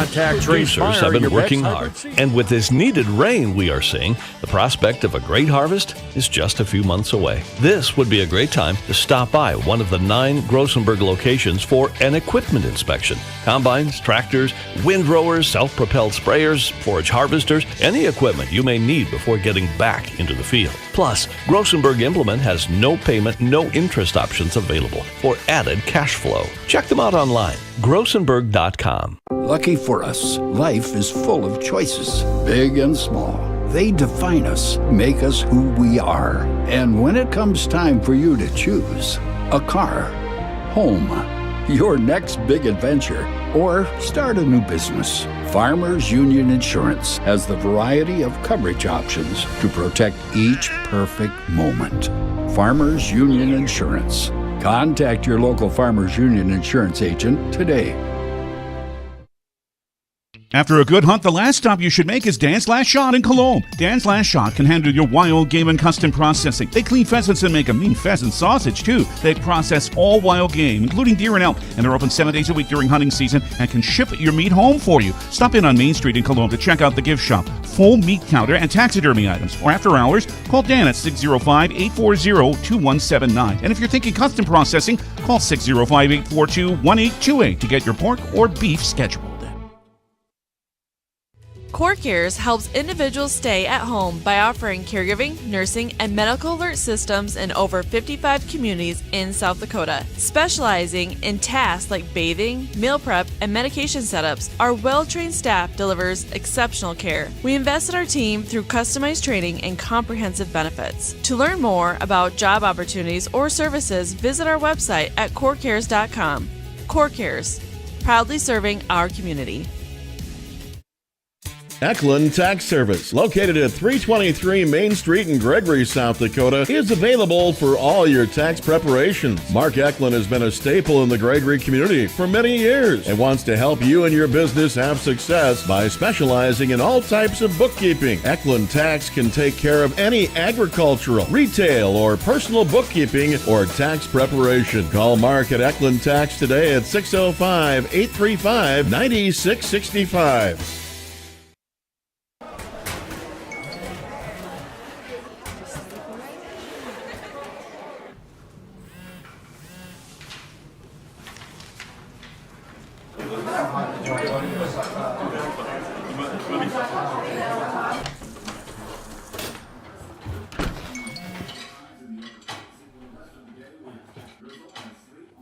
contact tracers have been working hard, and with this needed rain we are seeing, the prospect of a great harvest is just a few months away. This would be a great time to stop by one of the 9 Grossenberg locations for an equipment inspection. Combines, tractors, windrowers, self-propelled sprayers, forage harvesters, any equipment you may need before getting back into the field. Plus, Grossenberg Implement has no payment, no interest options available for added cash flow. Check them out online, grossenberg.com. Lucky for us, life is full of choices, big and small. They define us, make us who we are. And when it comes time for you to choose a car, home, your next big adventure, or start a new business, Farmers Union Insurance has the variety of coverage options to protect each perfect moment. Farmers Union Insurance. Contact your local Farmers Union Insurance agent today. After a good hunt, the last stop you should make is Dan's Last Shot in Colome. Dan's Last Shot can handle your wild game and custom processing. They clean pheasants and make a mean pheasant sausage, too. They process all wild game, including deer and elk, and they're open 7 days a week during hunting season and can ship your meat home for you. Stop in on Main Street in Colome to check out the gift shop, full meat counter, and taxidermy items. Or after hours, call Dan at 605-840-2179. And if you're thinking custom processing, call 605-842-1828 to get your pork or beef scheduled. CoreCares helps individuals stay at home by offering caregiving, nursing, and medical alert systems in over 55 communities in South Dakota. Specializing in tasks like bathing, meal prep, and medication setups, our well-trained staff delivers exceptional care. We invest in our team through customized training and comprehensive benefits. To learn more about job opportunities or services, visit our website at corecares.com. CoreCares, proudly serving our community. Eklund Tax Service, located at 323 Main Street in Gregory, South Dakota, is available for all your tax preparations. Mark Eklund has been a staple in the Gregory community for many years and wants to help you and your business have success by specializing in all types of bookkeeping. Eklund Tax can take care of any agricultural, retail, or personal bookkeeping or tax preparation. Call Mark at Eklund Tax today at 605-835-9665.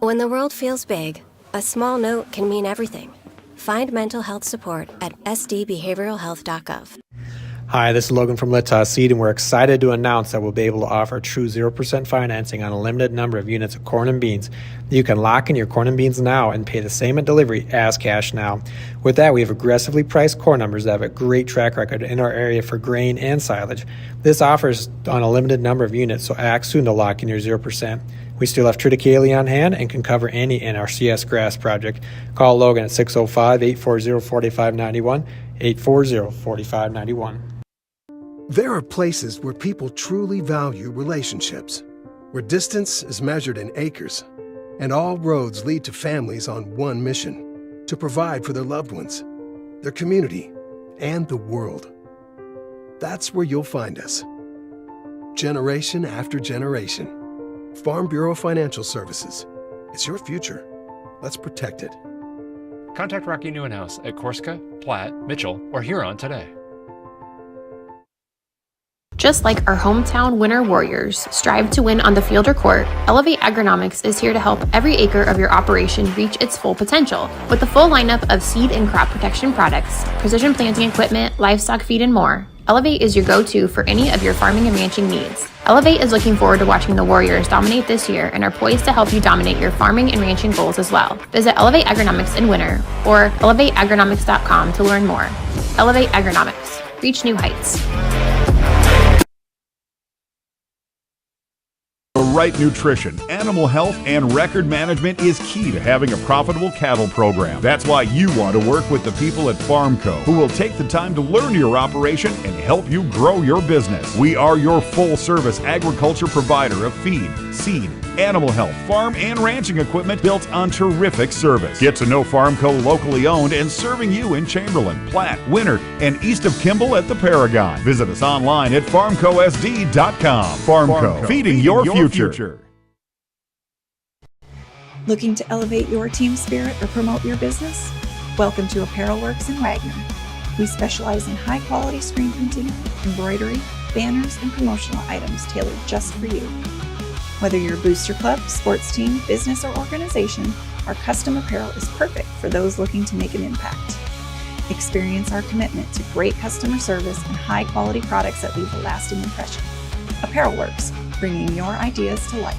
When the world feels big, a small note can mean everything. Find mental health support at sdbehavioralhealth.gov. Hi, this is Logan from Litas Seed, and we're excited to announce that we'll be able to offer true 0% financing on a limited number of units of corn and beans. You can lock in your corn and beans now and pay the same at delivery as cash now. With that, we have aggressively priced corn numbers that have a great track record in our area for grain and silage. This offers on a limited number of units, so act soon to lock in your 0%. We still have triticale on hand and can cover any NRCS grass project. Call Logan at 605-840-4591, 840-4591. There are places where people truly value relationships, where distance is measured in acres, and all roads lead to families on one mission: to provide for their loved ones, their community, and the world. That's where you'll find us. Generation after generation. Farm Bureau Financial Services. It's your future. Let's protect it. Contact Rocky Neuenhouse at Corsica, Platte, Mitchell, or Huron today. Just like our hometown winter warriors strive to win on the field or court, Elevate Agronomics is here to help every acre of your operation reach its full potential. With a full lineup of seed and crop protection products, precision planting equipment, livestock feed, and more, Elevate is your go-to for any of your farming and ranching needs. Elevate is looking forward to watching the Warriors dominate this year and are poised to help you dominate your farming and ranching goals as well. Visit Elevate Agronomics in winter or elevateagronomics.com to learn more. Elevate Agronomics. Reach new heights. The right nutrition, animal health, and record management is key to having a profitable cattle program. That's why you want to work with the people at Farmco, who will take the time to learn your operation and help you grow your business. We are your full-service agriculture provider of feed, seed, animal health, farm and ranching equipment built on terrific service. Get to know Farmco, locally owned and serving you in Chamberlain, Platte, Winter, and east of Kimball at the Paragon. Visit us online at farmcosd.com. Farmco, feeding your future. Looking to elevate your team spirit or promote your business? Welcome to Apparel Works in Wagner. We specialize in high-quality screen printing, embroidery, banners, and promotional items tailored just for you. Whether you're a booster club, sports team, business, or organization, our custom apparel is perfect for those looking to make an impact. Experience our commitment to great customer service and high-quality products that leave a lasting impression. Apparel Works, bringing your ideas to life.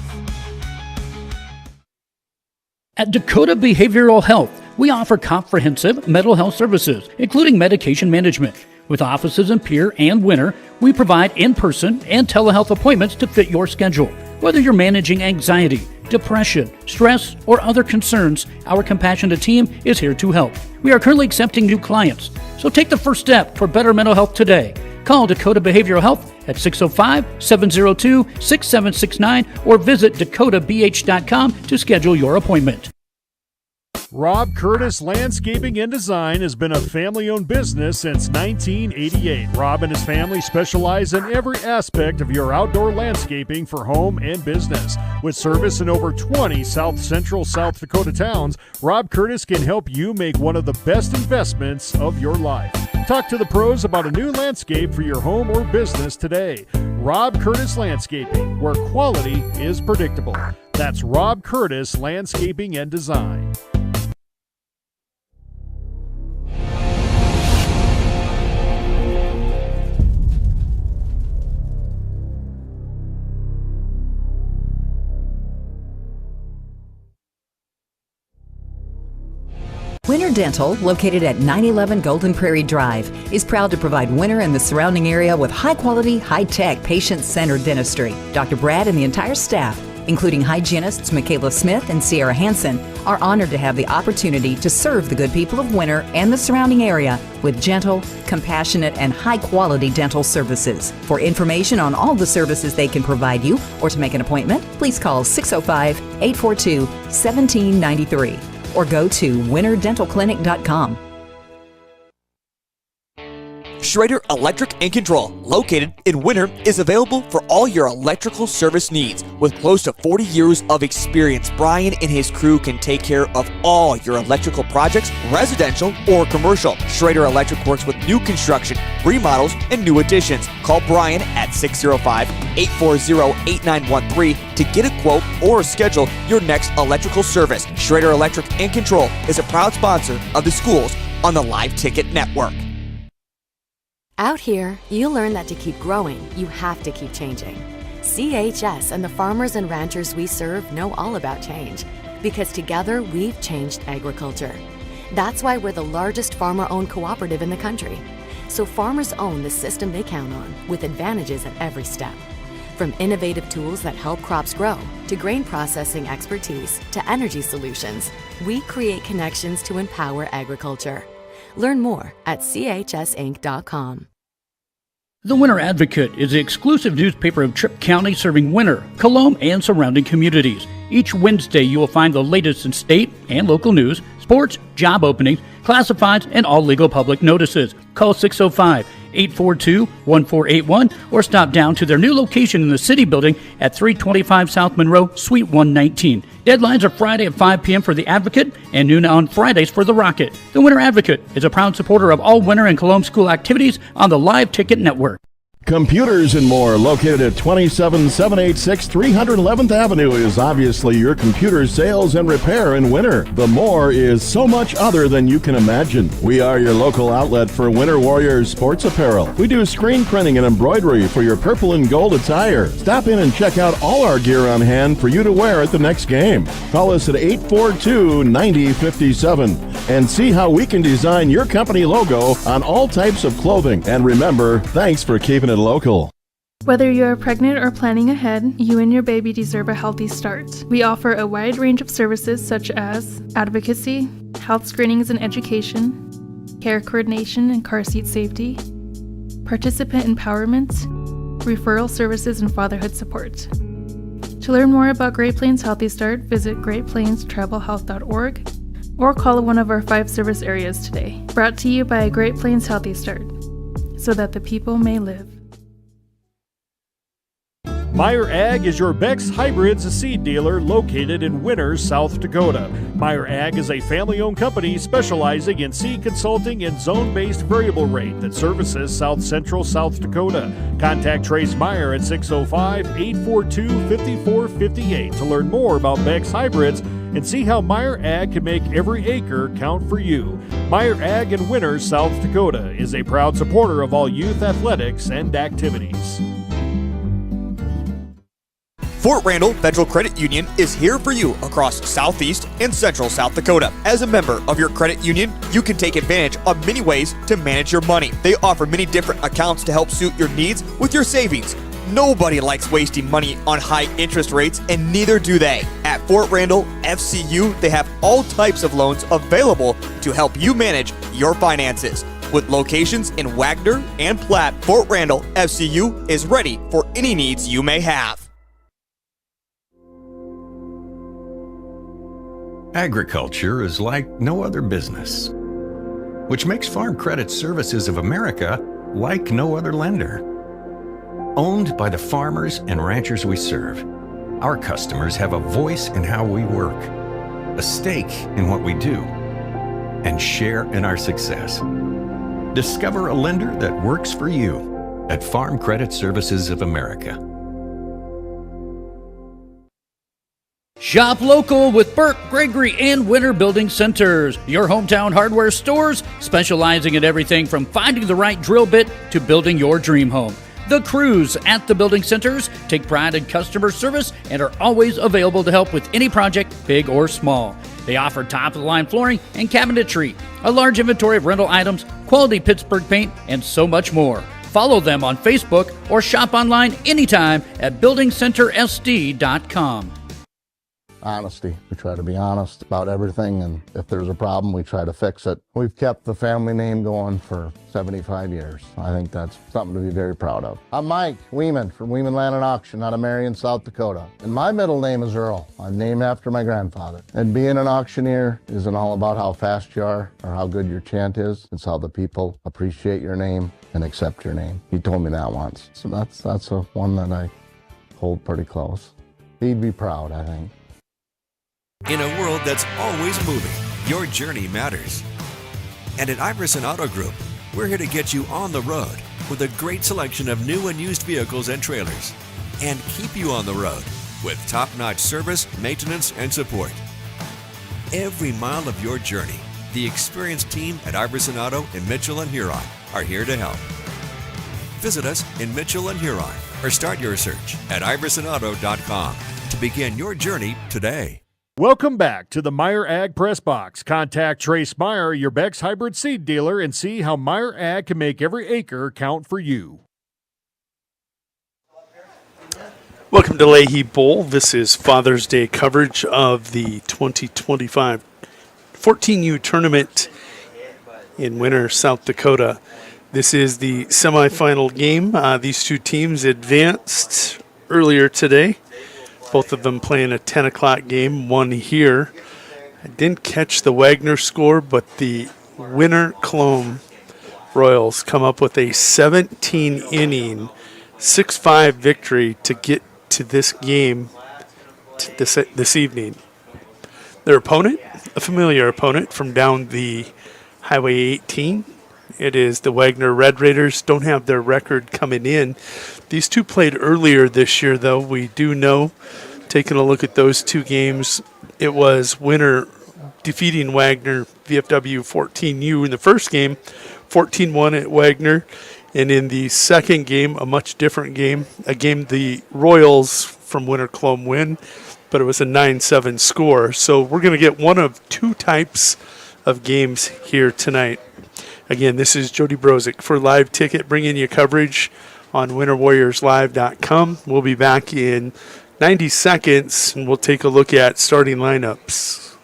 At Dakota Behavioral Health, we offer comprehensive mental health services, including medication management. With offices in Pierre and Winter, we provide in-person and telehealth appointments to fit your schedule. Whether you're managing anxiety, depression, stress, or other concerns, our compassionate team is here to help. We are currently accepting new clients, so take the first step for better mental health today. Call Dakota Behavioral Health at 605-702-6769 or visit dakotabh.com to schedule your appointment. Rob Curtis Landscaping and Design has been a family-owned business since 1988. Rob and his family specialize in every aspect of your outdoor landscaping for home and business. With service in over 20 South Central South Dakota towns, Rob Curtis can help you make one of the best investments of your life. Talk to the pros about a new landscape for your home or business today. Rob Curtis Landscaping, where quality is predictable. That's Rob Curtis Landscaping and Design. Winter Dental, located at 911 Golden Prairie Drive, is proud to provide Winter and the surrounding area with high-quality, high-tech, patient-centered dentistry. Dr. Brad and the entire staff, including hygienists Michaela Smith and Sierra Hansen, are honored to have the opportunity to serve the good people of Winter and the surrounding area with gentle, compassionate, and high-quality dental services. For information on all the services they can provide you or to make an appointment, please call 605-842-1793. or go to winterdentalclinic.com. Schrader Electric and Control, located in Winter, is available for all your electrical service needs. With close to 40 years of experience, Brian and his crew can take care of all your electrical projects, residential or commercial. Schrader Electric works with new construction, remodels, and new additions. Call Brian at 605-840-8913 to get a quote or schedule your next electrical service. Schrader Electric and Control is a proud sponsor of the schools on the Live Ticket Network. Out here, you learn that to keep growing, you have to keep changing. CHS and the farmers and ranchers we serve know all about change, because together we've changed agriculture. That's why we're the largest farmer-owned cooperative in the country. So farmers own the system they count on, with advantages at every step. From innovative tools that help crops grow, to grain processing expertise, to energy solutions, we create connections to empower agriculture. Learn more at chsinc.com. The Winter Advocate is the exclusive newspaper of Tripp County serving Winter, Colome, and surrounding communities. Each Wednesday you will find the latest in state and local news, sports, job openings, classifieds, and all legal public notices. Call 605-842-1481 or stop down to their new location in the City Building at 325 South Monroe, Suite 119. Deadlines are Friday at 5 p.m. for the Advocate and noon on Fridays for the Rocket. The Winter Advocate is a proud supporter of all Winter and Colome school activities on the Live Ticket Network. Computers and More, located at 27786 311th Avenue, is obviously your computer sales and repair in Winter. The More is so much other than you can imagine. We are your local outlet for Winter Warriors sports apparel. We do screen printing and embroidery for your purple and gold attire. Stop in and check out all our gear on hand for you to wear at the next game. Call us at 842-9057 and see how we can design your company logo on all types of clothing. And remember, thanks for keeping it local. Whether you're pregnant or planning ahead, you and your baby deserve a healthy start. We offer a wide range of services such as advocacy, health screenings and education, care coordination and car seat safety, participant empowerment, referral services and fatherhood support. To learn more about Great Plains Healthy Start, visit greatplainstravelhealth.org or call one of our 5 service areas today. Brought to you by Great Plains Healthy Start, so that the people may live. Meyer Ag is your Beck's Hybrids seed dealer located in Winter, South Dakota. Meyer Ag is a family-owned company specializing in seed consulting and zone-based variable rate that services South Central South Dakota. Contact Trace Meyer at 605-842-5458 to learn more about Beck's Hybrids and see how Meyer Ag can make every acre count for you. Meyer Ag in Winter, South Dakota is a proud supporter of all youth athletics and activities. Fort Randall Federal Credit Union is here for you across Southeast and Central South Dakota. As a member of your credit union, you can take advantage of many ways to manage your money. They offer many different accounts to help suit your needs with your savings. Nobody likes wasting money on high interest rates, and neither do they. At Fort Randall FCU, they have all types of loans available to help you manage your finances. With locations in Wagner and Platte, Fort Randall FCU is ready for any needs you may have. Agriculture is like no other business, which makes Farm Credit Services of America like no other lender. Owned by the farmers and ranchers we serve, our customers have a voice in how we work, a stake in what we do, and share in our success. Discover a lender that works for you at Farm Credit Services of America. Shop local with Burke, Gregory, and Winter Building Centers, your hometown hardware stores specializing in everything from finding the right drill bit to building your dream home. The crews at the building centers take pride in customer service and are always available to help with any project, big or small. They offer top-of-the-line flooring and cabinetry, a large inventory of rental items, quality Pittsburgh paint, and so much more. Follow them on Facebook or shop online anytime at buildingcentersd.com. Honesty. We try to be honest about everything, and if there's a problem, we try to fix it. We've kept the family name going for 75 years. I think that's something to be very proud of. I'm Mike Weeman from Weeman Land and Auction out of Marion, South Dakota. And my middle name is Earl. I'm named after my grandfather. And being an auctioneer isn't all about how fast you are or how good your chant is. It's how the people appreciate your name and accept your name. He told me that once. So that's a one that I hold pretty close. He'd be proud, I think. In a world that's always moving, your journey matters. And at Iverson Auto Group, we're here to get you on the road with a great selection of new and used vehicles and trailers, and keep you on the road with top-notch service, maintenance, and support. Every mile of your journey, the experienced team at Iverson Auto in Mitchell and Huron are here to help. Visit us in Mitchell and Huron or start your search at iversonauto.com to begin your journey today. Welcome back to the Meyer Ag Press Box. Contact Trace Meyer, your Beck's hybrid seed dealer, and see how Meyer Ag can make every acre count for you. Welcome to Leahy Bowl. This is Father's Day coverage of the 2025 14U tournament in Winter, South Dakota. This is the semifinal game. These two teams advanced earlier today. Both of them playing a 10 o'clock game, one here. I didn't catch the Wagner score, but the winner Colome Royals come up with a 17-inning, 6-5 victory to get to this game this evening. Their opponent, a familiar opponent from down the Highway 18. It is the Wagner Red Raiders. Don't have their record coming in. These two played earlier this year, though. We do know, taking a look at those two games, it was Winter defeating Wagner VFW 14U in the first game, 14-1 at Wagner. And in the second game, a much different game, a game the Royals from Winter Colome win, but it was a 9-7 score. So we're going to get one of two types of games here tonight. Again, this is Jody Brozick for Live Ticket, bringing you coverage on winterwarriorslive.com. We'll be back in 90 seconds, and we'll take a look at starting lineups.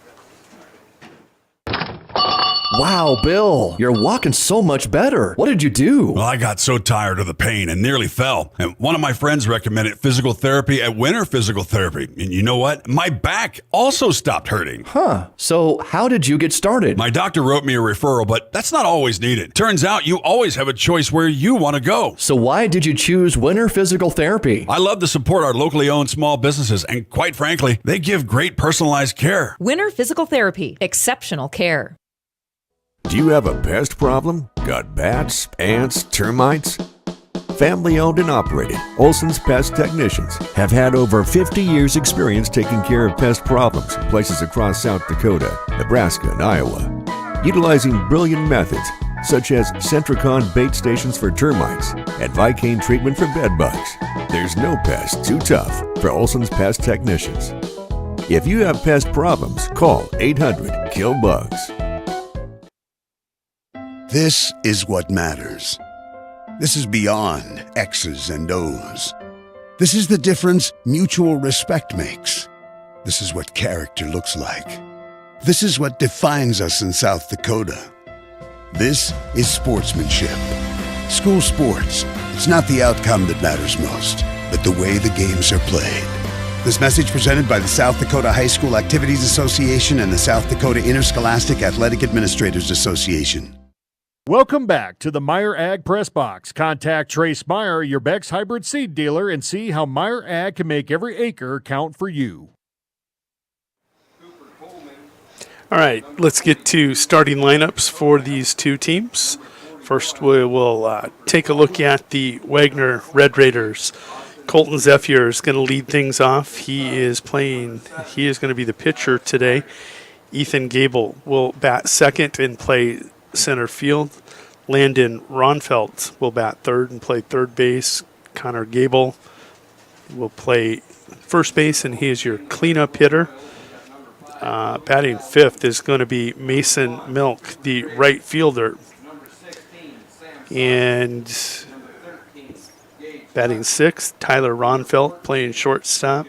Wow, Bill, you're walking so much better. What did you do? Well, I got so tired of the pain and nearly fell. And one of my friends recommended physical therapy at Winter Physical Therapy. And you know what? My back also stopped hurting. Huh. So how did you get started? My doctor wrote me a referral, but that's not always needed. Turns out you always have a choice where you want to go. So why did you choose Winter Physical Therapy? I love to support our locally owned small businesses, and quite frankly, they give great personalized care. Winter Physical Therapy. Exceptional care. Do you have a pest problem? Got bats, ants, termites? Family owned and operated, Olson's Pest Technicians have had over 50 years experience taking care of pest problems in places across South Dakota, Nebraska, and Iowa. Utilizing brilliant methods such as Centricon bait stations for termites and Vicane treatment for bed bugs. There's no pest too tough for Olson's Pest Technicians. If you have pest problems, call 800-KILL-BUGS. This is what matters. This is beyond X's and O's. This is the difference mutual respect makes. This is what character looks like. This is what defines us in South Dakota. This is sportsmanship. School sports, it's not the outcome that matters most, but the way the games are played. This message presented by the South Dakota High School Activities Association and the South Dakota Interscholastic Athletic Administrators Association. Welcome back to the Meyer Ag Press Box. Contact Trace Meyer, your Beck's hybrid seed dealer, and see how Meyer Ag can make every acre count for you. All right, let's get to starting lineups for these two teams. First, we will take a look at the Wagner Red Raiders. Colton Zephyr is going to lead things off. He is going to be the pitcher today. Ethan Gable will bat second and play center field. Landon Ronfelt will bat third and play third base. Connor Gable will play first base, and he is your cleanup hitter. Batting fifth is going to be Mason Milk, the right fielder. And batting sixth, Tyler Ronfelt playing shortstop.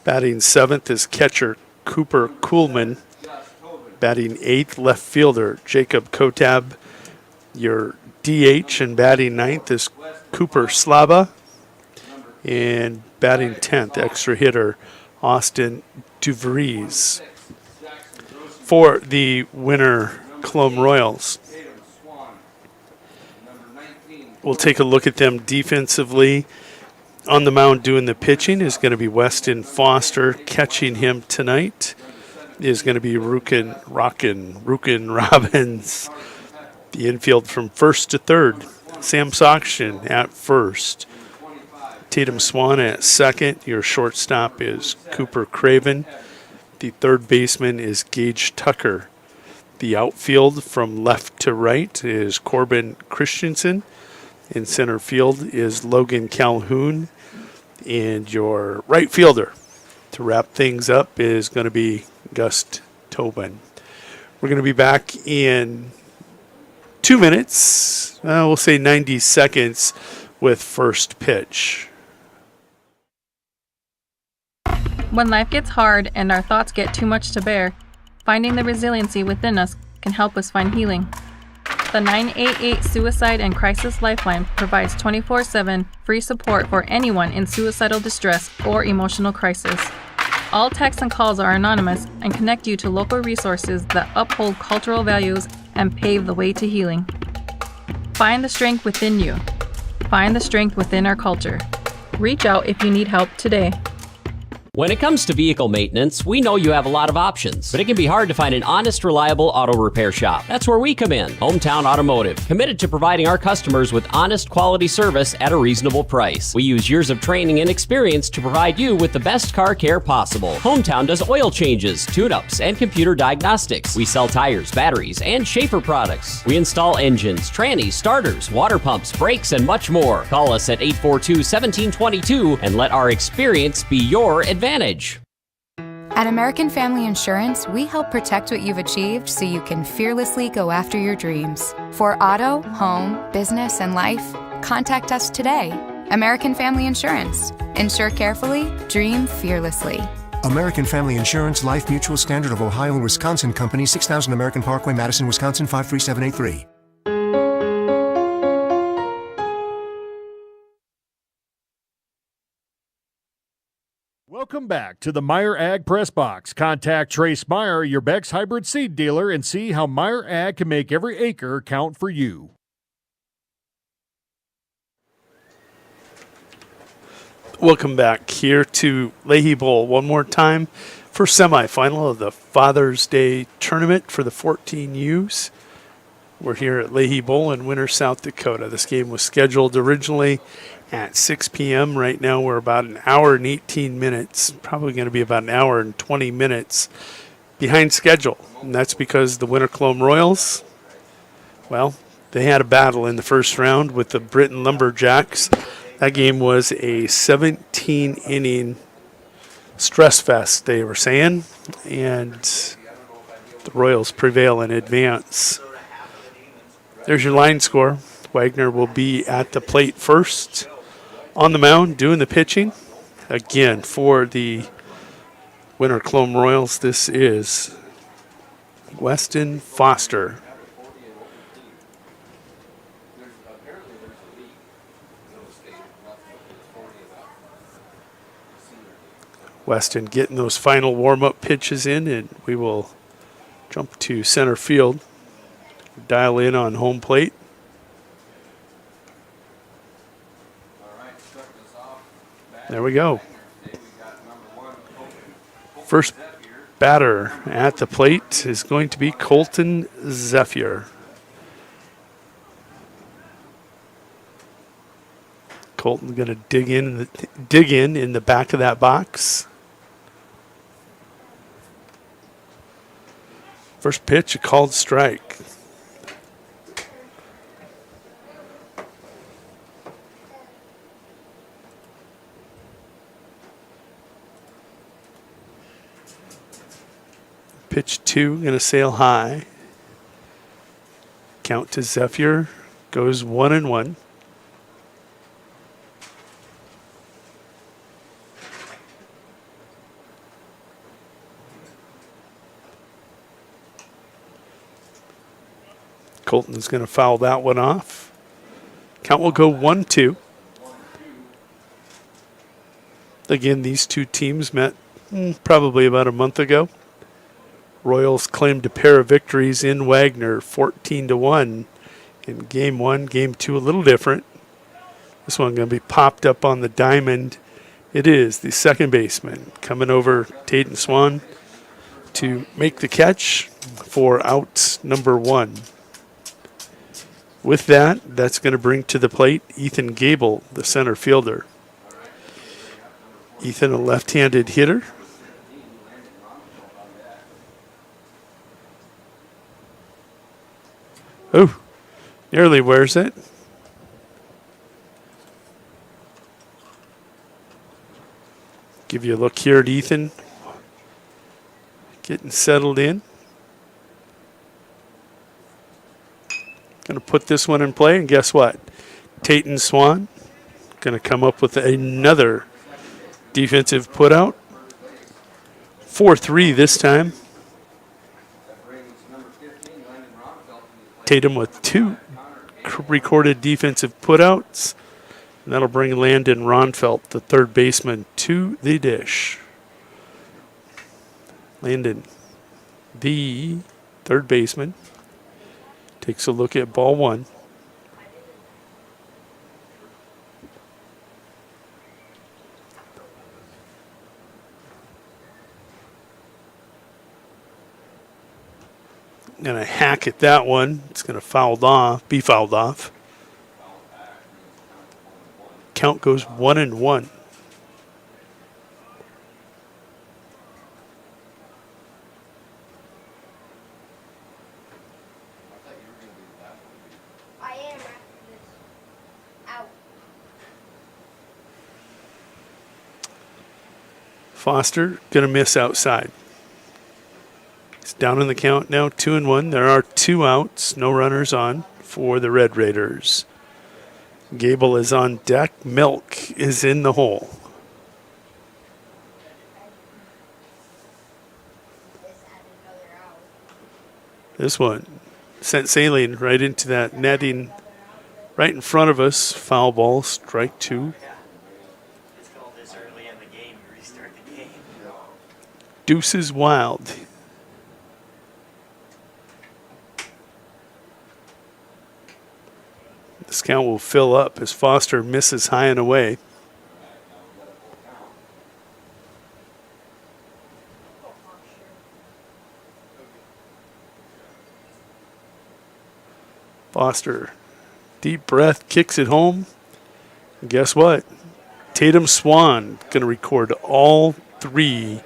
Batting seventh is catcher Cooper Kuhlman. Batting eighth, left fielder Jacob Kotab. Your DH and batting ninth is Cooper Slaba. And batting 10th, extra hitter Austin DeVries. For the winner, Colome Royals, we'll take a look at them defensively. On the mound doing the pitching is going to be Weston Foster. Catching him tonight is going to be Rukin Robbins. The infield from first to third. Sam Sokshin at first. Tatum Swan at second. Your shortstop is Cooper Craven. The third baseman is Gage Tucker. The outfield from left to right is Corbin Christensen. In center field is Logan Calhoun. And your right fielder to wrap things up is going to be Gust Tobin. We're going to be back in 2 minutes, we'll say 90 seconds, with first pitch. When life gets hard and our thoughts get too much to bear, finding the resiliency within us can help us find healing. The 988 Suicide and Crisis Lifeline provides 24/7 free support for anyone in suicidal distress or emotional crisis. All texts and calls are anonymous and connect you to local resources that uphold cultural values and pave the way to healing. Find the strength within you. Find the strength within our culture. Reach out if you need help today. When it comes to vehicle maintenance, we know you have a lot of options, but it can be hard to find an honest, reliable auto repair shop. That's where we come in, Hometown Automotive, committed to providing our customers with honest, quality service at a reasonable price. We use years of training and experience to provide you with the best car care possible. Hometown does oil changes, tune-ups, and computer diagnostics. We sell tires, batteries, and Schaefer products. We install engines, trannies, starters, water pumps, brakes, and much more. Call us at 842-1722 and let our experience be your advantage. At American Family Insurance, we help protect what you've achieved so you can fearlessly go after your dreams. For auto, home, business, and life, contact us today. American Family Insurance. Insure carefully, dream fearlessly. American Family Insurance, Life Mutual, Standard of Ohio and Wisconsin Company, 6000 American Parkway, Madison, Wisconsin, 53783. Welcome back to the Meyer Ag Press Box. Contact Trace Meyer, your Beck's hybrid seed dealer, and see how Meyer Ag can make every acre count for you. Welcome back here to Leahy Bowl one more time for semifinal of the Father's Day tournament for the 14Us. We're here at Leahy Bowl in Winter, South Dakota. This game was scheduled originally at 6 p.m. Right now we're about an hour and 18 minutes, probably going to be about an hour and 20 minutes behind schedule. And that's because the Winter Colome Royals, well, they had a battle in the first round with the Britain Lumberjacks. That game was a 17-inning stress fest, they were saying, and the Royals prevail in advance. There's your line score. Wagner will be at the plate first on the mound doing the pitching. Again, for the Winter Colome Royals, this is Weston Foster. Weston getting those final warm-up pitches in, and we will jump to center field. Dial in on home plate. There we go. First batter at the plate is going to be Colton Zephyr. Colton's going to dig in the back of that box. First pitch, a called strike. Pitch 2, going to sail high. Count to Zephyr, goes 1-1. Colton's going to foul that one off. Count will go 1-2. Again, these two teams met probably about a month ago. Royals claimed a pair of victories in Wagner, 14-1 in Game 1. Game 2 a little different. This one going to be popped up on the diamond. It is the second baseman coming over, Tatum Swan, to make the catch for out number 1. With that, that's going to bring to the plate Ethan Gable, the center fielder. Ethan, a left-handed hitter. Oh, nearly wears it. Give you a look here at Ethan. Getting settled in. Going to put this one in play, and guess what? Tatum Swan going to come up with another defensive putout. 4-3 this time. Tatum with 2 recorded defensive putouts. And that'll bring Landon Ronfelt, the third baseman, to the dish. Landon, the third baseman, takes a look at ball 1. And a hack at that one. It's going to be fouled off. Count goes 1-1. Foster going to miss outside. He's down in the count now, 2-1. There are 2 outs, no runners on for the Red Raiders. Gable is on deck. Milk is in the hole. This one sent sailing right into that netting right in front of us. Foul ball, strike 2. Deuces wild. This count will fill up as Foster misses high and away. Foster, deep breath, kicks it home. And guess what? Tatum Swan going to record all 3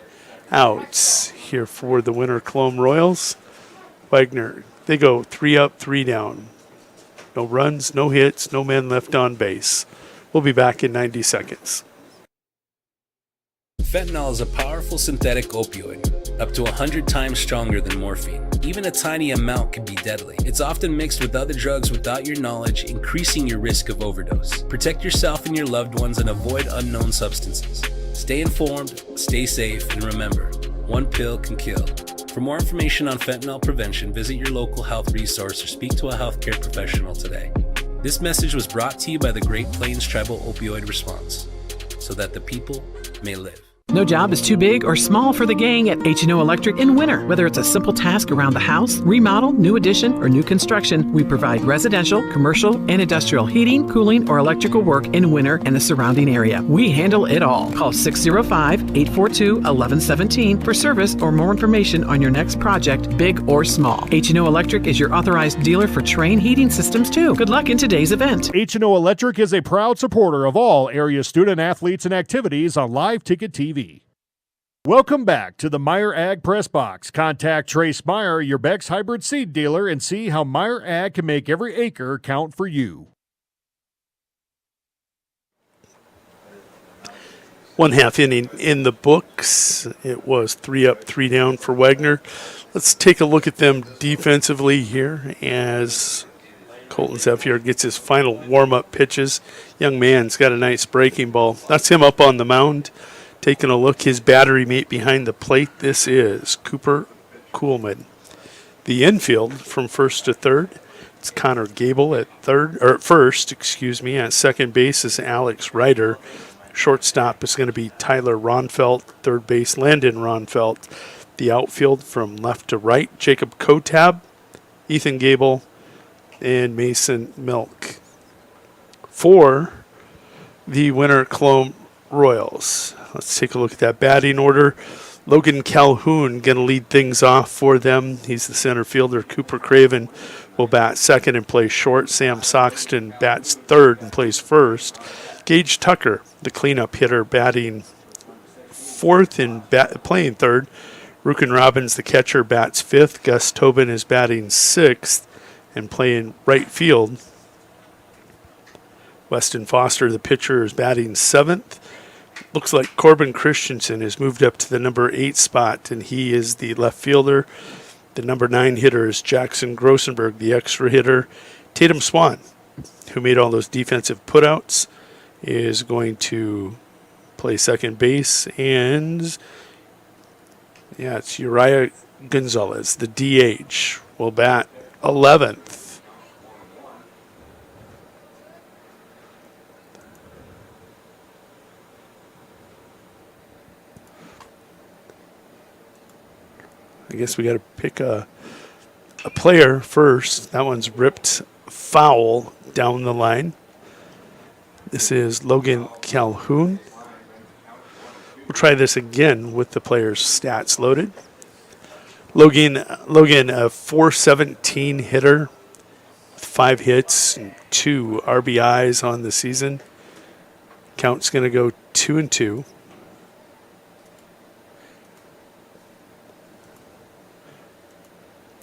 outs here for the winner Colome Royals. Wagner, they go 3 up, 3 down. No runs, no hits, no men left on base. We'll be back in 90 seconds. Fentanyl is a powerful synthetic opioid, up to 100 times stronger than morphine. Even a tiny amount can be deadly. It's often mixed with other drugs without your knowledge, increasing your risk of overdose. Protect yourself and your loved ones and avoid unknown substances. Stay informed, stay safe, and remember, one pill can kill. For more information on fentanyl prevention, visit your local health resource or speak to a healthcare professional today. This message was brought to you by the Great Plains Tribal Opioid Response, so that the people may live. No job is too big or small for the gang at H&O Electric in winter. Whether it's a simple task around the house, remodel, new addition, or new construction, we provide residential, commercial, and industrial heating, cooling, or electrical work in winter and the surrounding area. We handle it all. Call 605-842-1117 for service or more information on your next project, big or small. H&O Electric is your authorized dealer for Trane heating systems too. Good luck in today's event. H&O Electric is a proud supporter of all area student athletes and activities on Live Ticket TV. Welcome back to the Meyer Ag Press Box. Contact Trace Meyer, your Beck's hybrid seed dealer, and see how Meyer Ag can make every acre count for you. 1/2 inning in the books. It was 3 up, 3 down for Wagner. Let's take a look at them defensively here as Colton Zephyr gets his final warm-up pitches. Young man's got a nice breaking ball. That's him up on the mound. Taking a look, his battery mate behind the plate. This is Cooper Kuhlman. The infield from first to third, it's Connor Gable at first. At second base is Alex Ryder. Shortstop is going to be Tyler Ronfelt. Third base, Landon Ronfelt. The outfield from left to right, Jacob Kotab, Ethan Gable, and Mason Milk. For the winner Colome Royals. Let's take a look at that batting order. Logan Calhoun going to lead things off for them. He's the center fielder. Cooper Craven will bat second and play short. Sam Soxton bats third and plays first. Gage Tucker, the cleanup hitter, batting fourth and playing third. Ruken Robbins, the catcher, bats fifth. Gus Tobin is batting sixth and playing right field. Weston Foster, the pitcher, is batting seventh. Looks like Corbin Christensen has moved up to the number 8 spot, and he is the left fielder. The number 9 hitter is Jackson Grossenberg, the extra hitter. Tatum Swan, who made all those defensive putouts, is going to play second base. And, it's Uriah Gonzalez, the DH, will bat 11th. I guess we got to pick a player first. That one's ripped foul down the line. This is Logan Calhoun. We'll try this again with the player's stats loaded. Logan, a .417 hitter with 5 hits and 2 RBIs on the season. Count's going to go 2-2.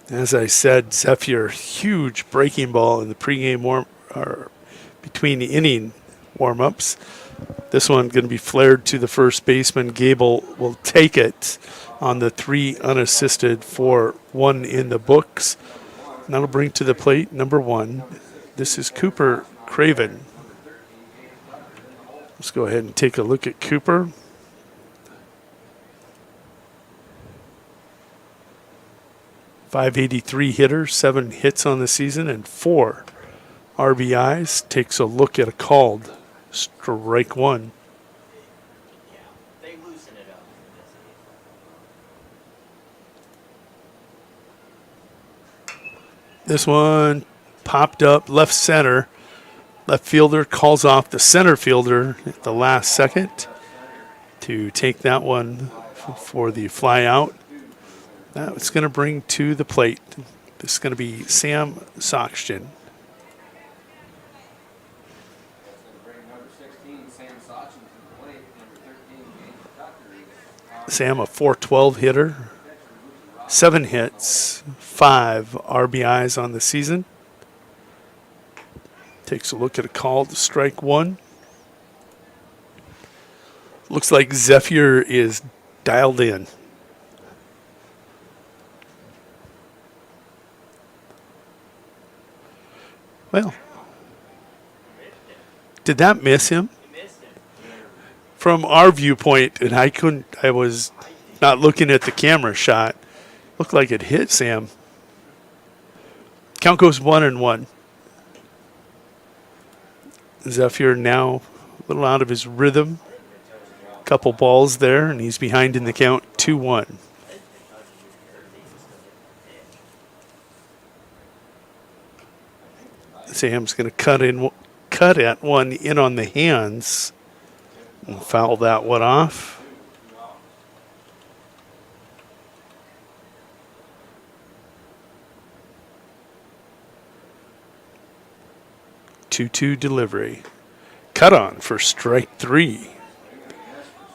As I said, Zephyr, huge breaking ball in the pregame between the inning warm-ups. This one going to be flared to the first baseman. Gable will take it on the 3 unassisted for 1 in the books. And that'll bring to the plate number 1. This is Cooper Craven. Let's go ahead and take a look at Cooper. .583 hitter, 7 hits on the season, and 4 RBIs. Takes a look at a called strike one. This one popped up left center. Left fielder calls off the center fielder at the last second to take that one for the fly out. Now it's going to bring to the plate. This is going to be Sam Soxton. Sam, a .412 hitter, 7 hits, 5 RBIs on the season. Takes a look at a call to strike one. Looks like Zephyr is dialed in. Well, did that miss him? From our viewpoint, and I was not looking at the camera shot. Looked like it hit Sam. Count goes 1-1. Zephyr now a little out of his rhythm. Couple balls there, and he's behind in the count 2-1. Sam's going to cut at one in on the hands and foul that one off. Two-two delivery. Cut on for strike 3.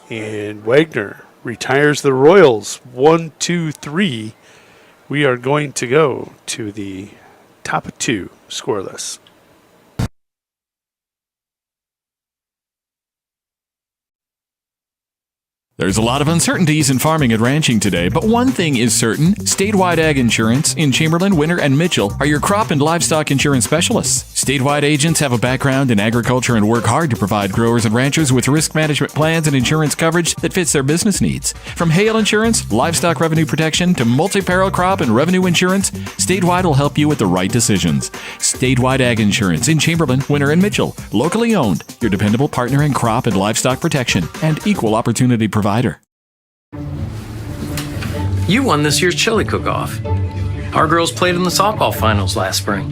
And Wagner retires the Royals 1-2-3. We are going to go to the top of 2 scoreless. There's a lot of uncertainties in farming and ranching today, but one thing is certain. Statewide Ag Insurance in Chamberlain, Winter, and Mitchell are your crop and livestock insurance specialists. Statewide agents have a background in agriculture and work hard to provide growers and ranchers with risk management plans and insurance coverage that fits their business needs. From hail insurance, livestock revenue protection, to multi-peril crop and revenue insurance, Statewide will help you with the right decisions. Statewide Ag Insurance in Chamberlain, Winter, and Mitchell. Locally owned, your dependable partner in crop and livestock protection and equal opportunity provider. You won this year's chili cook-off. Our girls played in the softball finals last spring.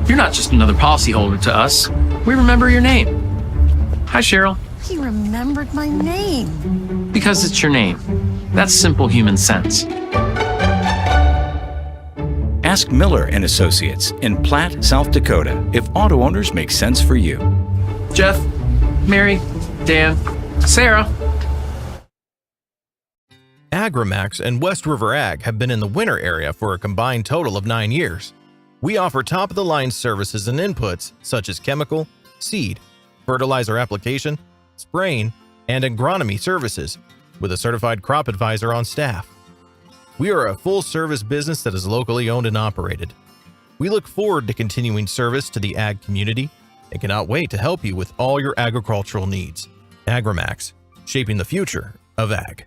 You're not just another policyholder to us. We remember your name. Hi, Cheryl. He remembered my name. Because it's your name. That's simple human sense. Ask Miller and Associates in Platte, South Dakota, if auto owners make sense for you. Jeff, Mary, Dan, Sarah. Agrimax and West River Ag have been in the winter area for a combined total of 9 years. We offer top-of-the-line services and inputs such as chemical, seed, fertilizer application, spraying, and agronomy services with a certified crop advisor on staff. We are a full-service business that is locally owned and operated. We look forward to continuing service to the ag community and cannot wait to help you with all your agricultural needs. Agrimax, shaping the future of ag.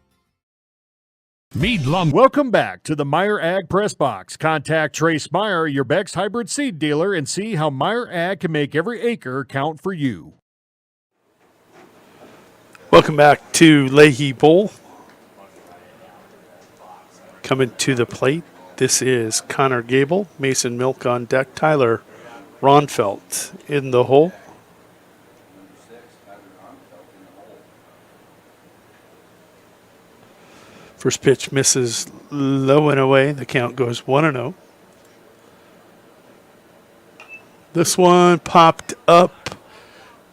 Welcome back to the Meyer Ag Press Box. Contact Trace Meyer, your Beck's hybrid seed dealer, and see how Meyer Ag can make every acre count for you. Welcome back to Leahy Bowl. Coming to the plate, this is Connor Gable, Mason Milk on deck, Tyler Ronfelt in the hole. First pitch misses low and away. The count goes 1-0. This one popped up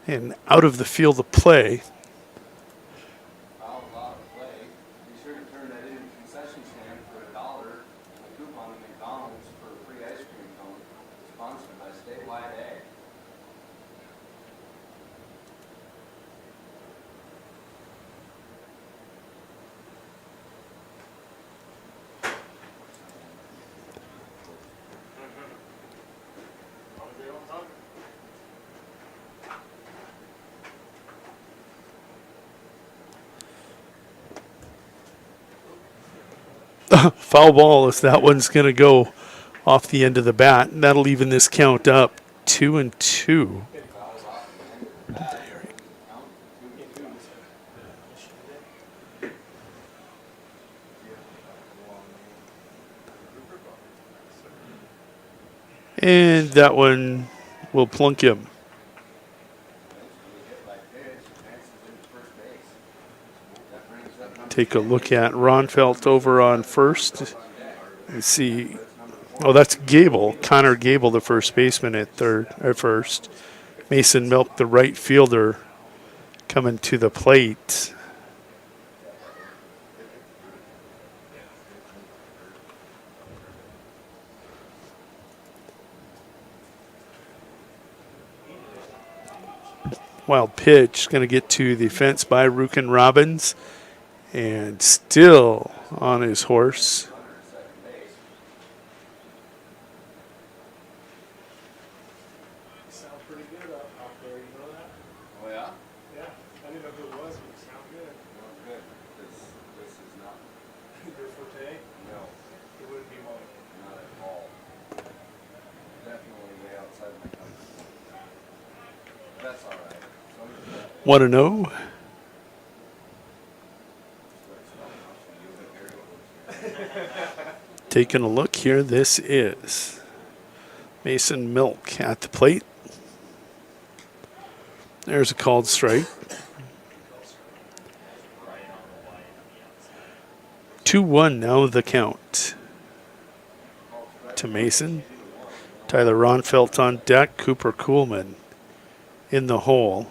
and out of the field of play. Foul ball as that one's going to go off the end of the bat. And that'll even this count up 2-2. And that one will plunk him. Take a look at Ronfelt over on first and see. Oh, that's Gable, Connor Gable, the first baseman at first. Mason Milk, the right fielder, coming to the plate. Wild pitch, going to get to the fence by Rukin Robbins, and still on his horse. Want to know? Taking a look here, this is Mason Milk at the plate. There's a called strike. 2-1 now the count to Mason. Tyler Ronfelt on deck, Cooper Kuhlman in the hole.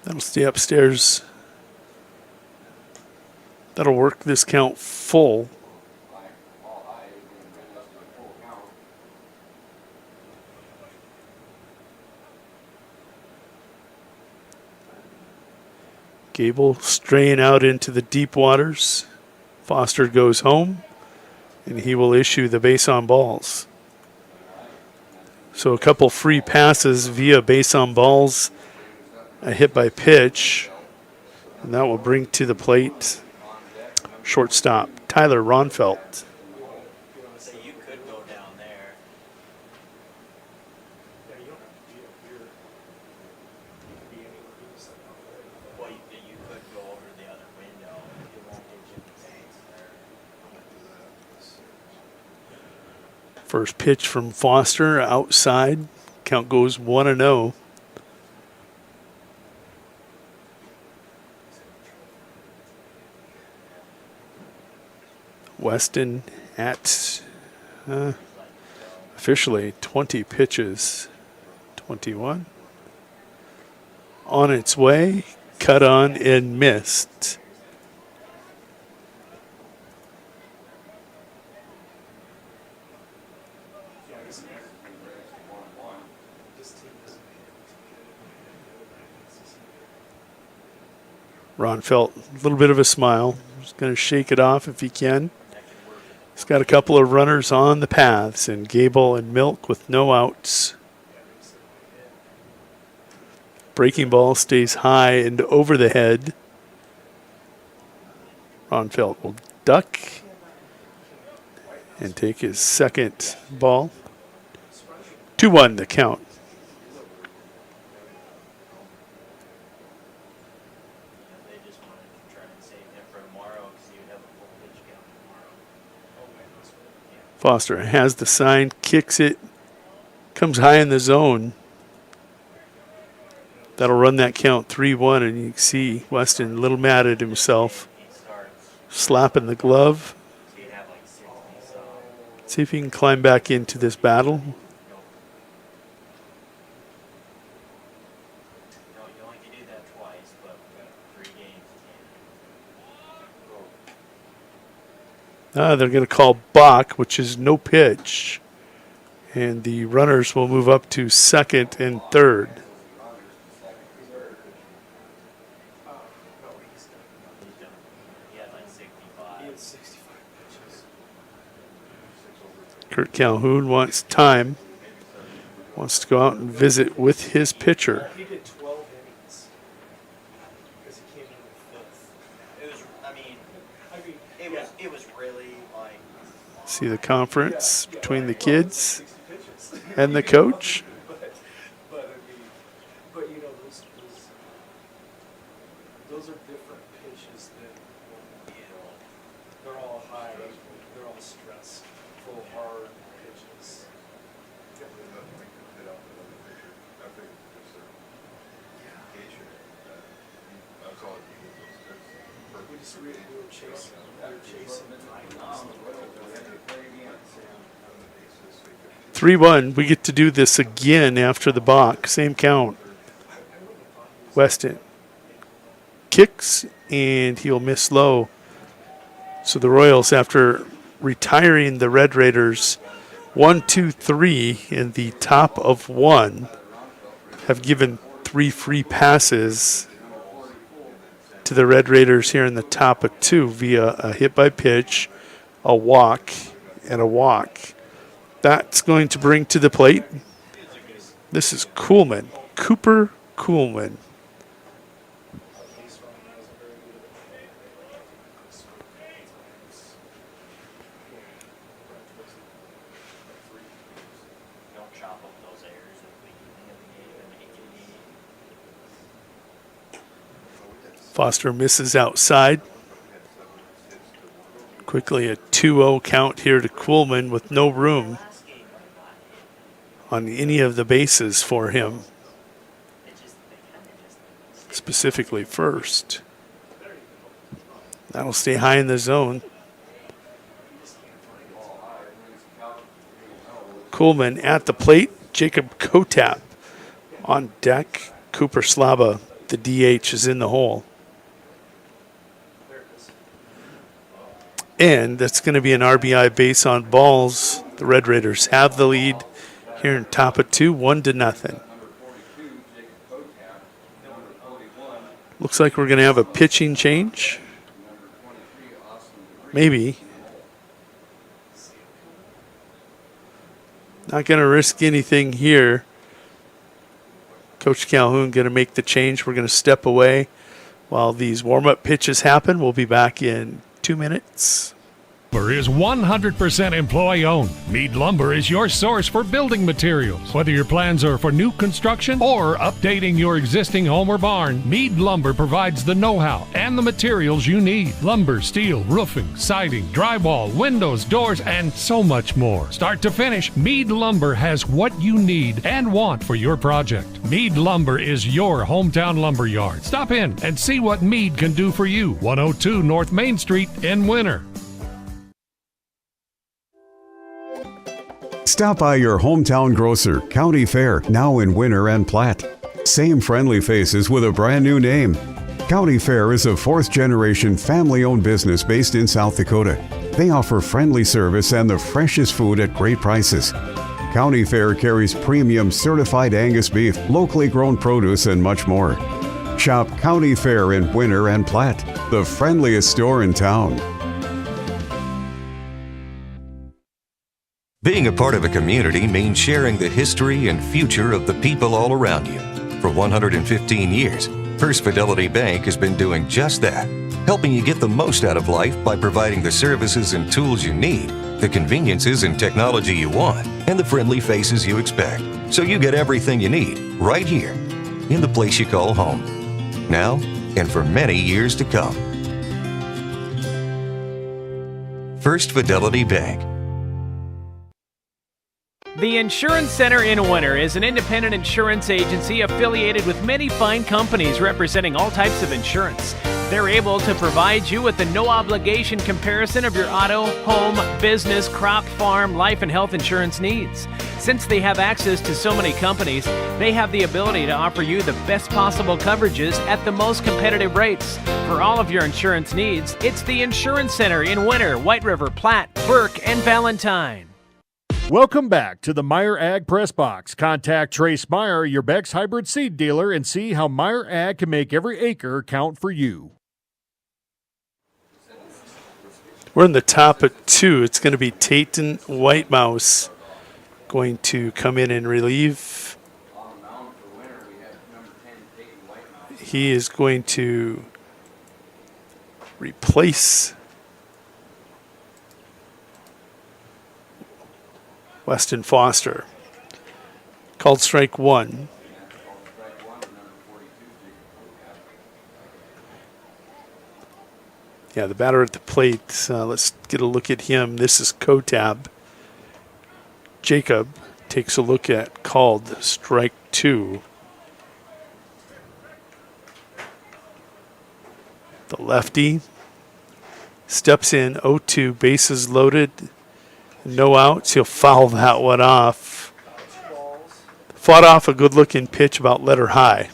That'll stay upstairs. That'll work this count full. Gable straying out into the deep waters. Foster goes home, and he will issue the base on balls. So a couple free passes via base on balls. A hit by pitch, and that will bring to the plate shortstop Tyler Ronfelt. First pitch from Foster outside. Count goes 1-0. Weston at officially 20 pitches, 21. On its way, cut on and missed. Ronfelt, a little bit of a smile. He's going to shake it off if he can. He's got a couple of runners on the paths, and Gable and Milk with no outs. Breaking ball stays high and over the head. Ronfelt will duck and take his second ball. 2-1 the count. Foster has the sign, kicks it, comes high in the zone. That'll run that count 3-1, and you can see Weston a little mad at himself. Slapping the glove. See if he can climb back into this battle. They're going to call balk, which is no pitch. And the runners will move up to second and third. Kurt Calhoun wants time. Wants to go out and visit with his pitcher. He did 12 innings because he came in the fifth. It was really like. See the conference between the kids and the coach. But you know, those are different pitches than, they're all high, they're all stressed, full hard pitches. We were chasing the Titans. 3-1. We get to do this again after the balk. Same count. Weston kicks, and he'll miss low. So the Royals, after retiring the Red Raiders 1-2-3 in the top of one, have given 3 free passes to the Red Raiders here in the top of 2 via a hit by pitch, a walk, and a walk. That's going to bring to the plate. This is Kuhlman, Cooper Kuhlman. Foster misses outside. Quickly a 2-0 count here to Kuhlman with no room on any of the bases for him. Specifically first. That'll stay high in the zone. Kuhlman at the plate. Jacob Kotap on deck. Cooper Slaba, the DH, is in the hole. And that's going to be an RBI base on balls. The Red Raiders have the lead here in top of 2, 1-0. Looks like we're going to have a pitching change. Maybe. Not going to risk anything here. Coach Calhoun going to make the change. We're going to step away while these warm-up pitches happen. We'll be back in 2 minutes. Lumber is 100% employee-owned. Mead Lumber is your source for building materials. Whether your plans are for new construction or updating your existing home or barn, Mead Lumber provides the know-how and the materials you need. Lumber, steel, roofing, siding, drywall, windows, doors, and so much more. Start to finish, Mead Lumber has what you need and want for your project. Mead Lumber is your hometown lumber yard. Stop in and see what Mead can do for you. 102 North Main Street in Winter. Stop by your hometown grocer, County Fair, now in Winter and Platte. Same friendly faces with a brand new name. County Fair is a 4th-generation family-owned business based in South Dakota. They offer friendly service and the freshest food at great prices. County Fair carries premium certified Angus beef, locally grown produce, and much more. Shop County Fair in Winter and Platte, the friendliest store in town. Being a part of a community means sharing the history and future of the people all around you. For 115 years, First Fidelity Bank has been doing just that, helping you get the most out of life by providing the services and tools you need, the conveniences and technology you want, and the friendly faces you expect. So you get everything you need right here in the place you call home. Now and for many years to come. First Fidelity Bank. The Insurance Center in Winter is an independent insurance agency affiliated with many fine companies representing all types of insurance. They're able to provide you with a no-obligation comparison of your auto, home, business, crop, farm, life, and health insurance needs. Since they have access to so many companies, they have the ability to offer you the best possible coverages at the most competitive rates. For all of your insurance needs, it's the Insurance Center in Winter, White River, Platte, Burke, and Valentine. Welcome back to the Meyer Ag Press Box. Contact Trace Meyer, your Beck's hybrid seed dealer, and see how Meyer Ag can make every acre count for you. We're in the top of 2. It's going to be Tatum Whitemouse going to come in and relieve. He is going to replace Weston Foster. Called strike 1. Yeah, the batter at the plate. Let's get a look at him. This is Kotab. Jacob takes a look at called strike 2. The lefty steps in 0-2, bases loaded, no outs. He'll foul that one off. Fought off a good-looking pitch about letter high.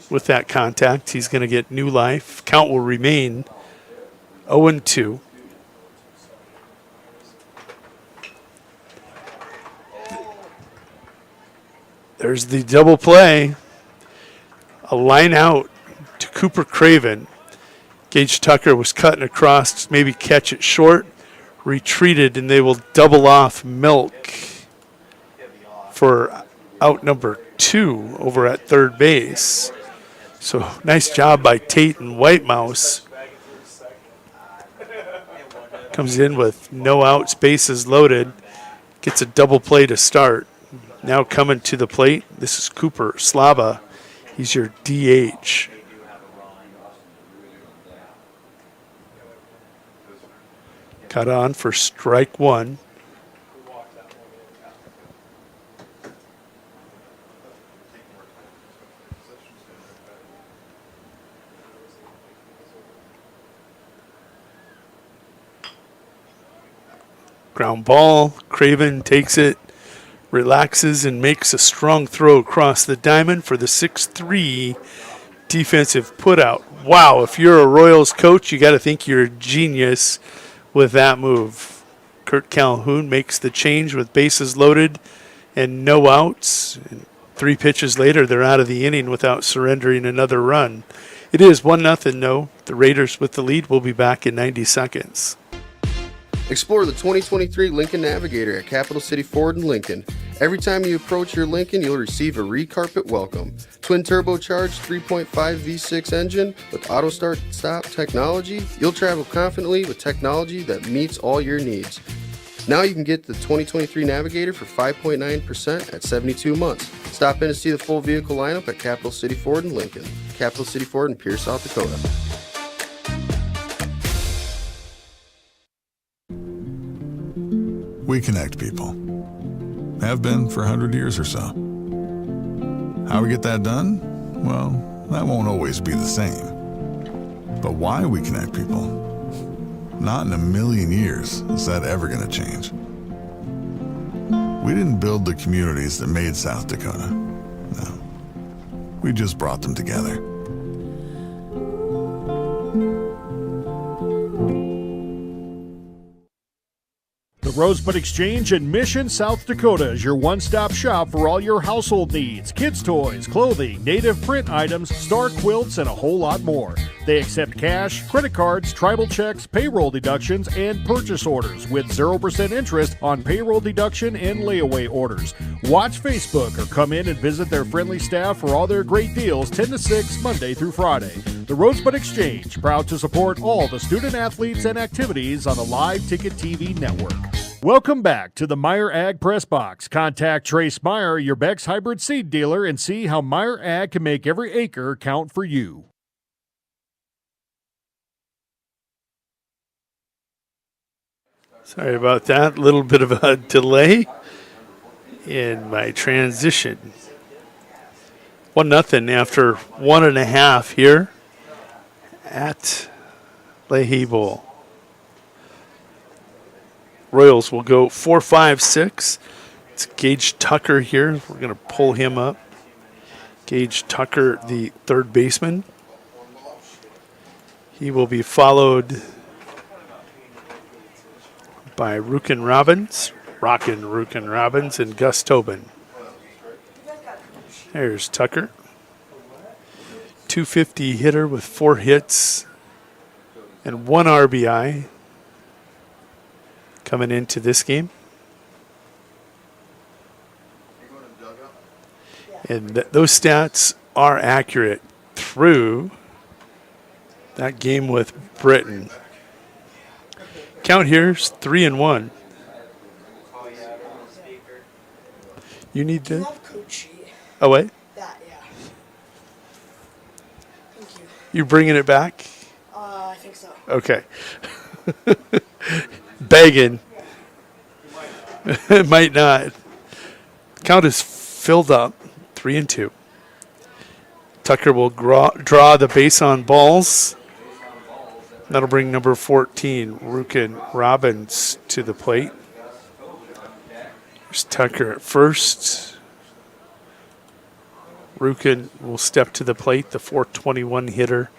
With that contact, he's going to get new life. Count will remain 0-2. There's the double play. A line out to Cooper Craven. Gage Tucker was cutting across, maybe catch it short, retreated, and they will double off Milk for out number 2 over at third base. So nice job by Tate and Whitemouse. Comes in with no outs, bases loaded, gets a double play to start. Now coming to the plate, this is Cooper Slava. He's your DH. Cut on for strike 1. Ground ball. Craven takes it, relaxes, and makes a strong throw across the diamond for the 6-3 defensive putout. Wow, if you're a Royals coach, you got to think you're a genius with that move. Kurt Calhoun makes the change with bases loaded and no outs. And 3 pitches later, they're out of the inning without surrendering another run. It is 1-0, no. The Raiders with the lead will be back in 90 seconds. Explore the 2023 Lincoln Navigator at Capital City Ford in Lincoln. Every time you approach your Lincoln, you'll receive a re-carpet welcome. Twin turbocharged 3.5 V6 engine with auto start stop technology. You'll travel confidently with technology that meets all your needs. Now you can get the 2023 Navigator for 5.9% at 72 months. Stop in to see the full vehicle lineup at Capital City Ford in Lincoln. Capital City Ford in Pierce, South Dakota. We connect people. Have been for 100 years or so. How we get that done? Well, that won't always be the same. But why we connect people? Not in a million years is that ever going to change. We didn't build the communities that made South Dakota. No. We just brought them together. The Rosebud Exchange in Mission, South Dakota is your one-stop shop for all your household needs, kids' toys, clothing, native print items, star quilts, and a whole lot more. They accept cash, credit cards, tribal checks, payroll deductions, and purchase orders with 0% interest on payroll deduction and layaway orders. Watch Facebook or come in and visit their friendly staff for all their great deals 10 to 6 Monday through Friday. The Rosebud Exchange, proud to support all the student athletes and activities on the Live Ticket TV network. Welcome back to the Meyer Ag Press Box. Contact Trace Meyer, your Beck's hybrid seed dealer, and see how Meyer Ag can make every acre count for you. Sorry about that. A little bit of a delay in my transition. 1-0 after 1.5 here at Leahy Bowl. Royals will go 4-5-6. It's Gage Tucker here. We're going to pull him up. Gage Tucker, the third baseman. He will be followed by Rockin' Robbins, and Gus Tobin. There's Tucker. .250 hitter with 4 hits and 1 RBI coming into this game. And those stats are accurate through that game with Britain. Count here is 3-1. You need to. Oh, wait. You bringing it back? I think so. Okay. Begging. It might not. Count is filled up. 3-2. Tucker will draw the base on balls. That'll bring number 14, Rukin Robbins, to the plate. There's Tucker at first. Rukin will step to the plate, the .421 hitter.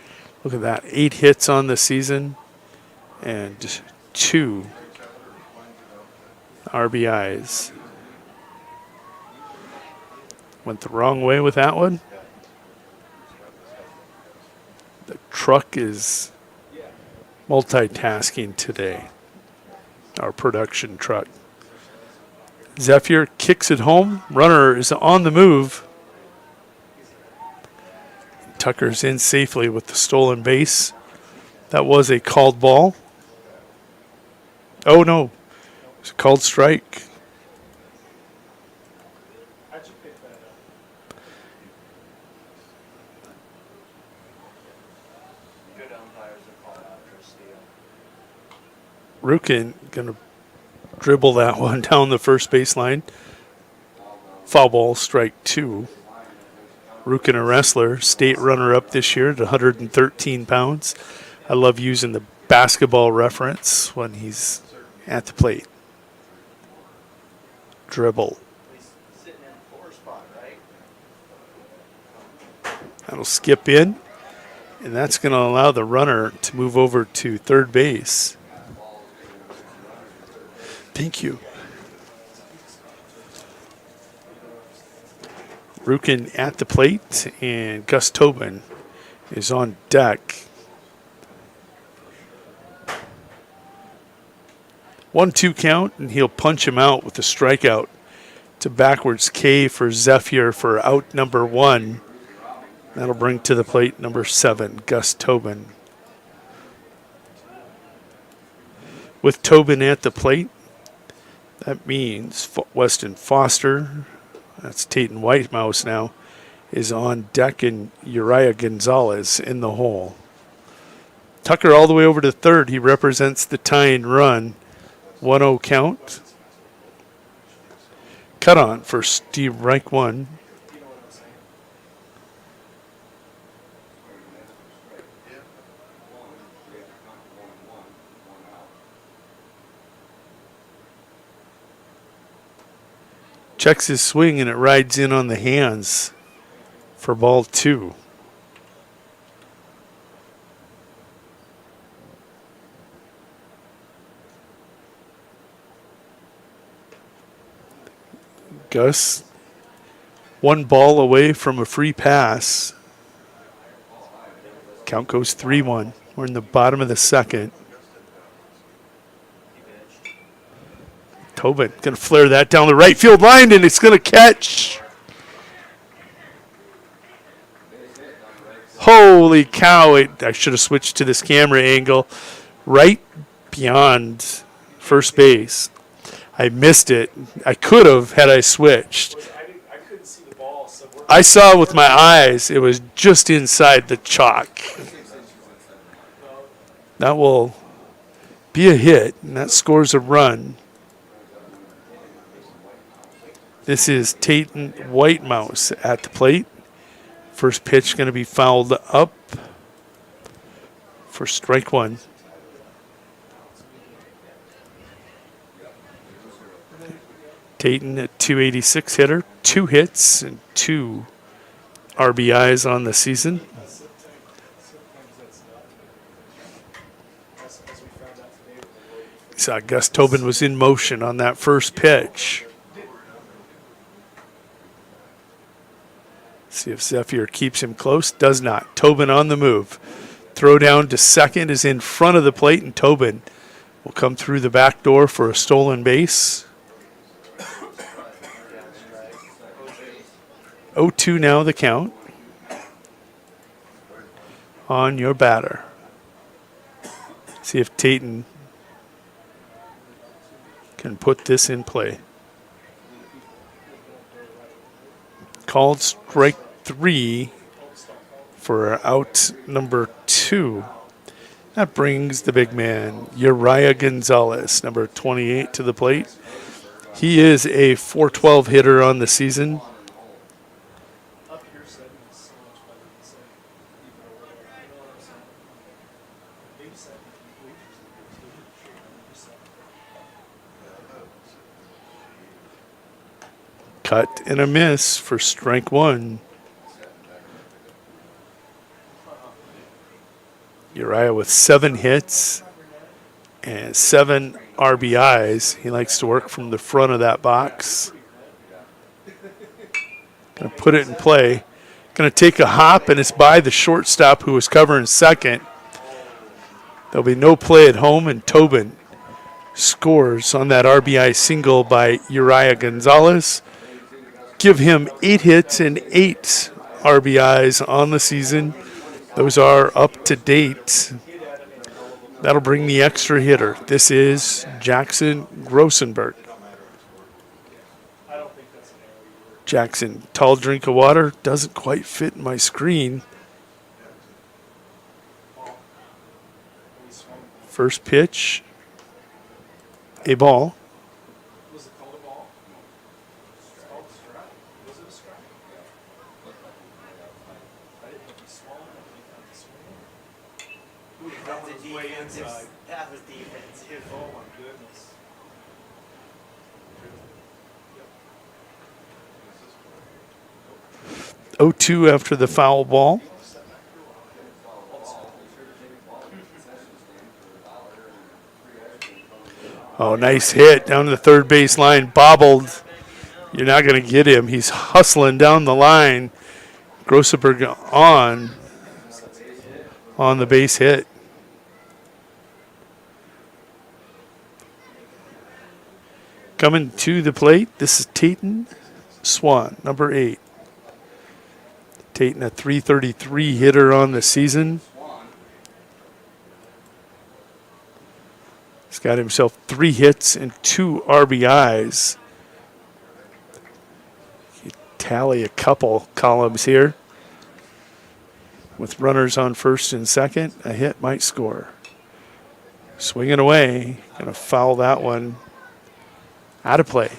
Look at that, 8 hits on the season and 2 RBIs. Went the wrong way with that one. The truck is multitasking today, our production truck. Zephyr kicks it home. Runner is on the move. Tucker's in safely with the stolen base. That was a called ball. Oh no, it's a called strike. Rukin gonna dribble that one down the first baseline. Foul ball, strike 2. Rukin, a wrestler, state runner-up this year at 113 pounds. I love using the basketball reference when he's at the plate. Dribble. That'll skip in, and that's going to allow the runner to move over to third base. Thank you. Rukin at the plate, and Gus Tobin is on deck. 1-2 count, and he'll punch him out with a strikeout to backwards K for Zephyr for out number 1. That'll bring to the plate number 7, Gus Tobin. With Tobin at the plate, that means Weston Foster, that's Tatum Whitemouse now, is on deck, and Uriah Gonzalez in the hole. Tucker all the way over to third. He represents the tying run. 1-0 count. Cut on for Steve Reich 1. Checks his swing, and it rides in on the hands for ball 2. Gus, 1 ball away from a free pass. Count goes 3-1. We're in the bottom of the second. Tobin going to flare that down the right field line, and it's going to catch. Holy cow. I should have switched to this camera angle. Right beyond first base. I missed it. I could have had I switched. I couldn't see the ball. So I saw with my eyes. It was just inside the chalk. That will be a hit, and that scores a run. This is Tatum Whitemouse at the plate. First pitch going to be fouled up for strike 1. Tatum, a .286 hitter, 2 hits and 2 RBIs on the season. Saw Gus Tobin was in motion on that first pitch. See if Zephyr keeps him close. Does not. Tobin on the move. Throw down to second is in front of the plate, and Tobin will come through the back door for a stolen base. 0-2 now the count on your batter. See if Tayton can put this in play. Called strike 3 for out number 2. That brings the big man, Uriah Gonzalez, number 28, to the plate. He is a .412 hitter on the season. Cut and a miss for strike 1. Uriah with 7 hits and 7 RBIs. He likes to work from the front of that box. Gonna put it in play. Gonna take a hop, and it's by the shortstop who was covering second. There'll be no play at home, and Tobin scores on that RBI single by Uriah Gonzalez. Give him 8 hits and 8 RBIs on the season. Those are up to date. That'll bring the extra hitter. This is Jackson Grossenberg. Jackson, tall drink of water. Doesn't quite fit in my screen. First pitch, a ball. That was defensive. Oh my goodness. 0-2 after the foul ball. Oh, nice hit down to the third base line. Bobbled. You're not going to get him. He's hustling down the line. Grossenberg on the base hit. Coming to the plate, this is Tayton Swan, number 8. Tayton, a .333 hitter on the season. He's got himself 3 hits and 2 RBIs. You tally a couple columns here. With runners on first and second, a hit might score. Swinging away, gonna foul that one out of play.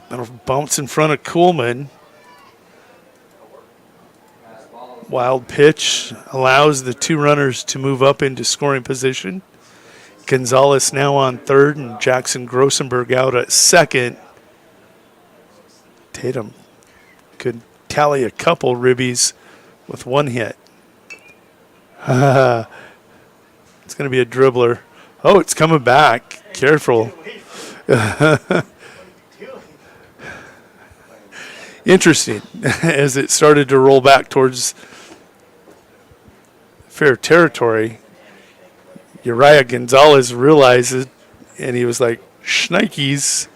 That'll bounce in front of Kuhlman. Wild pitch allows the 2 runners to move up into scoring position. Gonzalez now on third and Jackson Grossenberg out at second. Tatum could tally a couple ribbies with 1 hit. It's going to be a dribbler. Oh, it's coming back. Careful. Interesting. As it started to roll back towards fair territory, Uriah Gonzalez realized it, and he was like, "Shnikes!"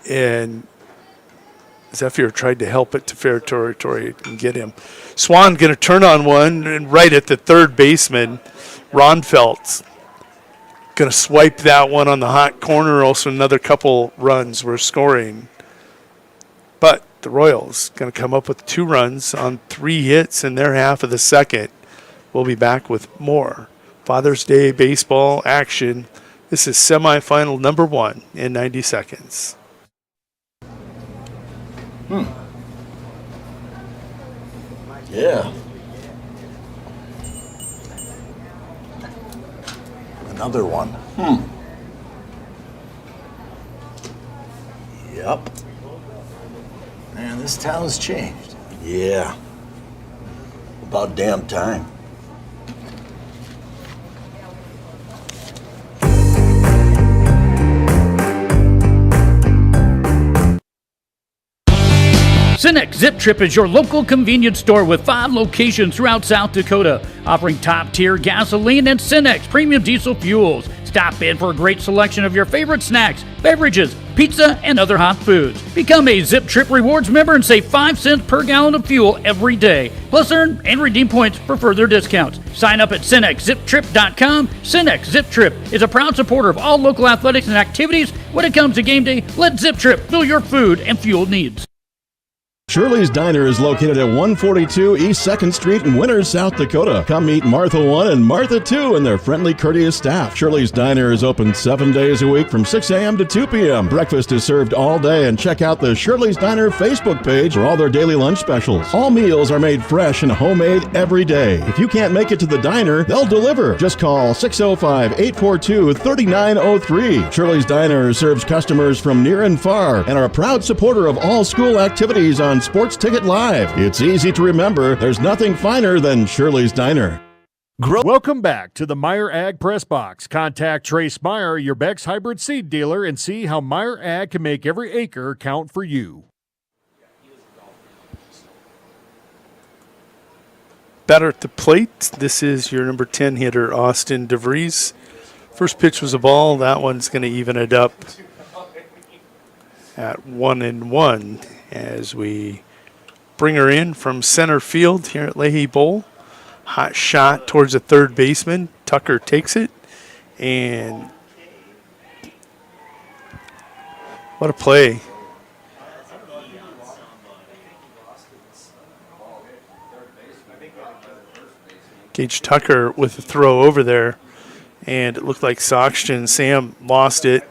And Zephyr tried to help it to fair territory and get him. Swan going to turn on one, and right at the third baseman, Ronfeldt. Going to swipe that one on the hot corner. Also, another couple runs were scoring. But the Royals going to come up with 2 runs on 3 hits in their half of the second. We'll be back with more Father's Day baseball action. This is semifinal number 1 in 90 seconds. Yeah. Another one. Yep. Man, this town's changed. Yeah. About damn time. Cenex Zip Trip is your local convenience store with 5 locations throughout South Dakota, offering top-tier gasoline and Cenex premium diesel fuels. Stop in for a great selection of your favorite snacks, beverages, pizza, and other hot foods. Become a Zip Trip Rewards member and save 5 cents per gallon of fuel every day. Plus, earn and redeem points for further discounts. Sign up at CenexZipTrip.com. Cenex Zip Trip is a proud supporter of all local athletics and activities. When it comes to game day, let Zip Trip fill your food and fuel needs. Shirley's Diner is located at 142 East 2nd Street in Winters, South Dakota. Come meet Martha 1 and Martha 2 and their friendly, courteous staff. Shirley's Diner is open 7 days a week from 6 a.m. to 2 p.m. Breakfast is served all day, and check out the Shirley's Diner Facebook page for all their daily lunch specials. All meals are made fresh and homemade every day. If you can't make it to the diner, they'll deliver. Just call 605-842-3903. Shirley's Diner serves customers from near and far and are a proud supporter of all school activities on Sports Ticket Live. It's easy to remember. There's nothing finer than Shirley's Diner. Welcome back to the Meyer Ag Press Box. Contact Trace Meyer, your Beck's hybrid seed dealer, and see how Meyer Ag can make every acre count for you. Batter at the plate. This is your number 10 hitter, Austin DeVries. First pitch was a ball. That one's going to even it up at 1-1 as we bring her in from center field here at Leahy Bowl. Hot shot towards the third baseman. Tucker takes it, and what a play. Gage Tucker with a throw over there, and it looked like Soxton Sam lost it,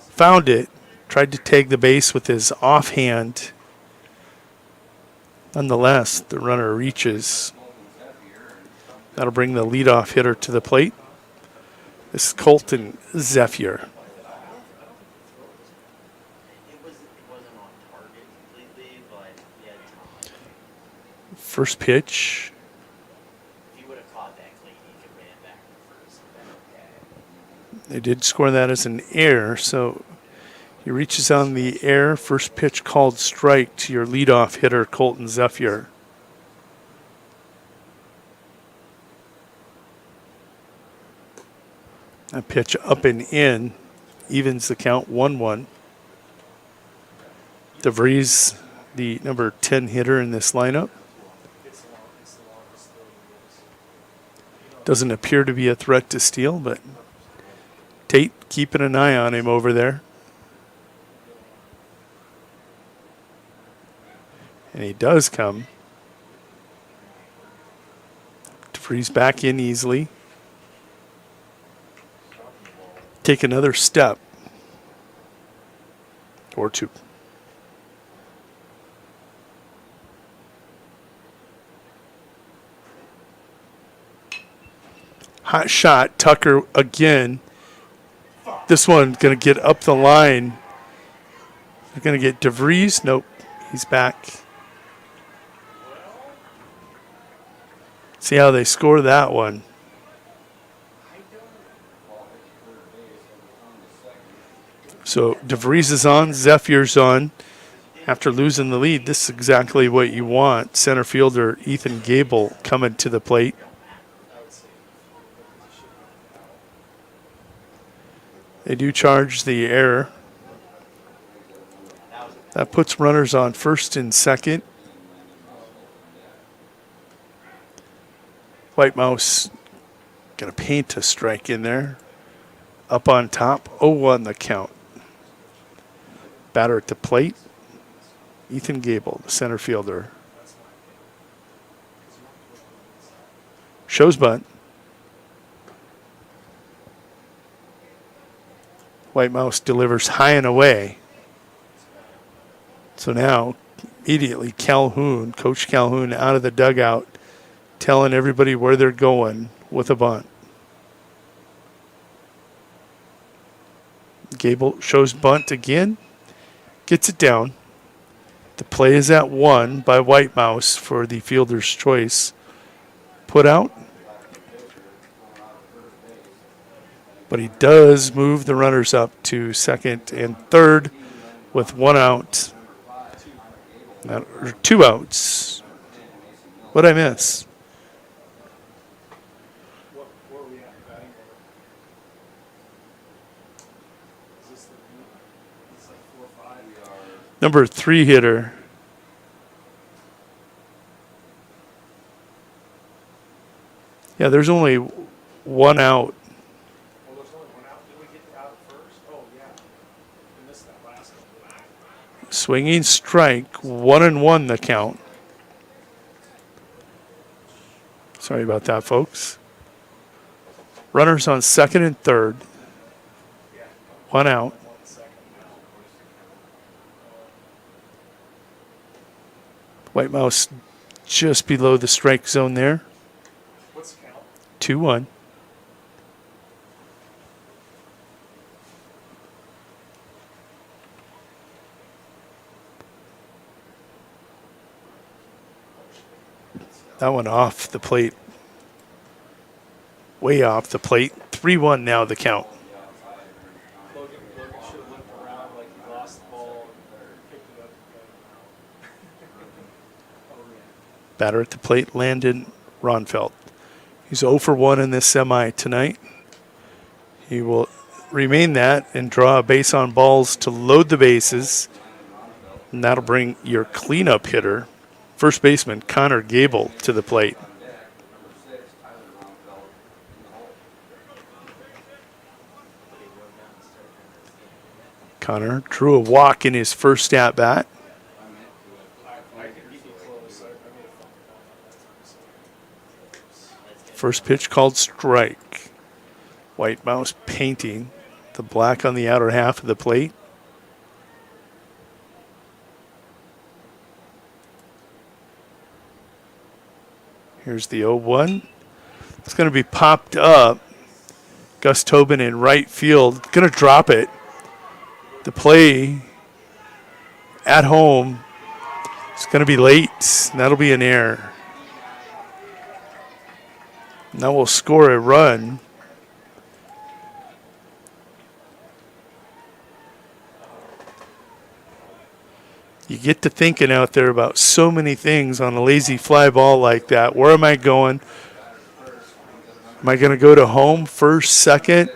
found it, tried to tag the base with his offhand. Nonetheless, the runner reaches. That'll bring the leadoff hitter to the plate. This is Colton Zephyr. First pitch. They did score that as an error, so he reaches on the air. First pitch called strike to your leadoff hitter, Colton Zephyr. A pitch up and in, evens the count 1-1. DeVries, the number 10 hitter in this lineup. Doesn't appear to be a threat to steal, but Tate keeping an eye on him over there. And he does come. DeVries back in easily. Take another step or two. Hot shot, Tucker again. This one going to get up the line. They're going to get DeVries. Nope, he's back. See how they score that one. So DeVries is on, Zephyr's on. After losing the lead, this is exactly what you want. Center fielder Ethan Gable coming to the plate. They do charge the error. That puts runners on first and second. White Mouse going to paint a strike in there. Up on top, 0-1 the count. Batter at the plate, Ethan Gable, the center fielder. Shows bunt. White Mouse delivers high and away. So now, immediately, Calhoun, Coach Calhoun, out of the dugout, telling everybody where they're going with a bunt. Gable shows bunt again. Gets it down. The play is at 1 by White Mouse for the fielder's choice put out. But he does move the runners up to second and third with 1 out. Or 2 outs. What'd I miss? Number 3 hitter. Yeah, there's only 1 out. Swinging strike, 1-1 the count. Sorry about that, folks. Runners on second and third. 1 out. White Mouse just below the strike zone there. 2-1. That one off the plate. Way off the plate. 3-1 now the count. Batter at the plate, Landon Ronfeld. He's 0 for 1 in this semi tonight. He will remain that and draw a base on balls to load the bases. And that'll bring your cleanup hitter, first baseman Connor Gable, to the plate. Connor drew a walk in his first at bat. First pitch called strike. White Mouse painting the black on the outer half of the plate. Here's the 0-1. It's going to be popped up. Gus Tobin in right field. Going to drop it. The play at home is going to be late. And that'll be an error. Now we'll score a run. You get to thinking out there about so many things on a lazy fly ball like that. Where am I going? Am I going to go to home first, second?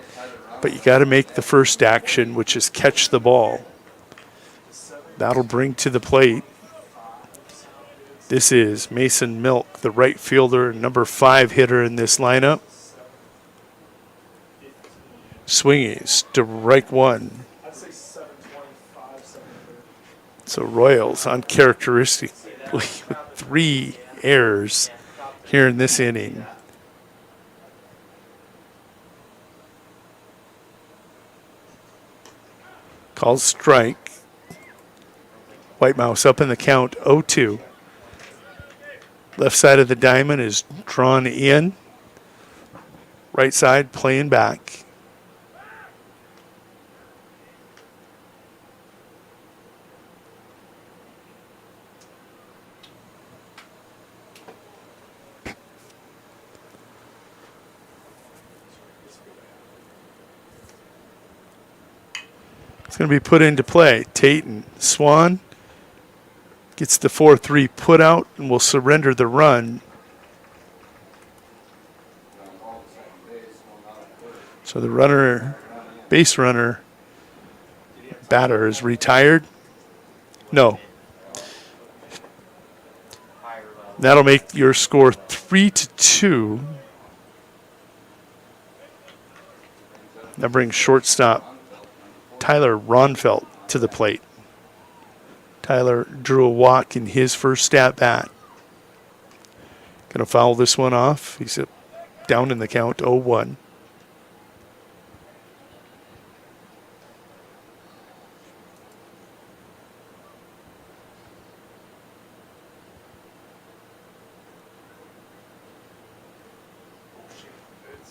But you got to make the first action, which is catch the ball. That'll bring to the plate. This is Mason Milk, the right fielder, number 5 hitter in this lineup. Swinging, strike 1. So Royals uncharacteristically with 3 errors here in this inning. Calls strike. White Mouse up in the count, 0-2. Left side of the diamond is drawn in. Right side playing back. It's going to be put into play. Tatum Swan gets the 4-3 put out and will surrender the run. So the runner, base runner, batter is retired. No. That'll make your score 3-2. That brings shortstop Tyler Ronfeld to the plate. Tyler drew a walk in his first at bat. Going to foul this one off. He's down in the count, 0-1.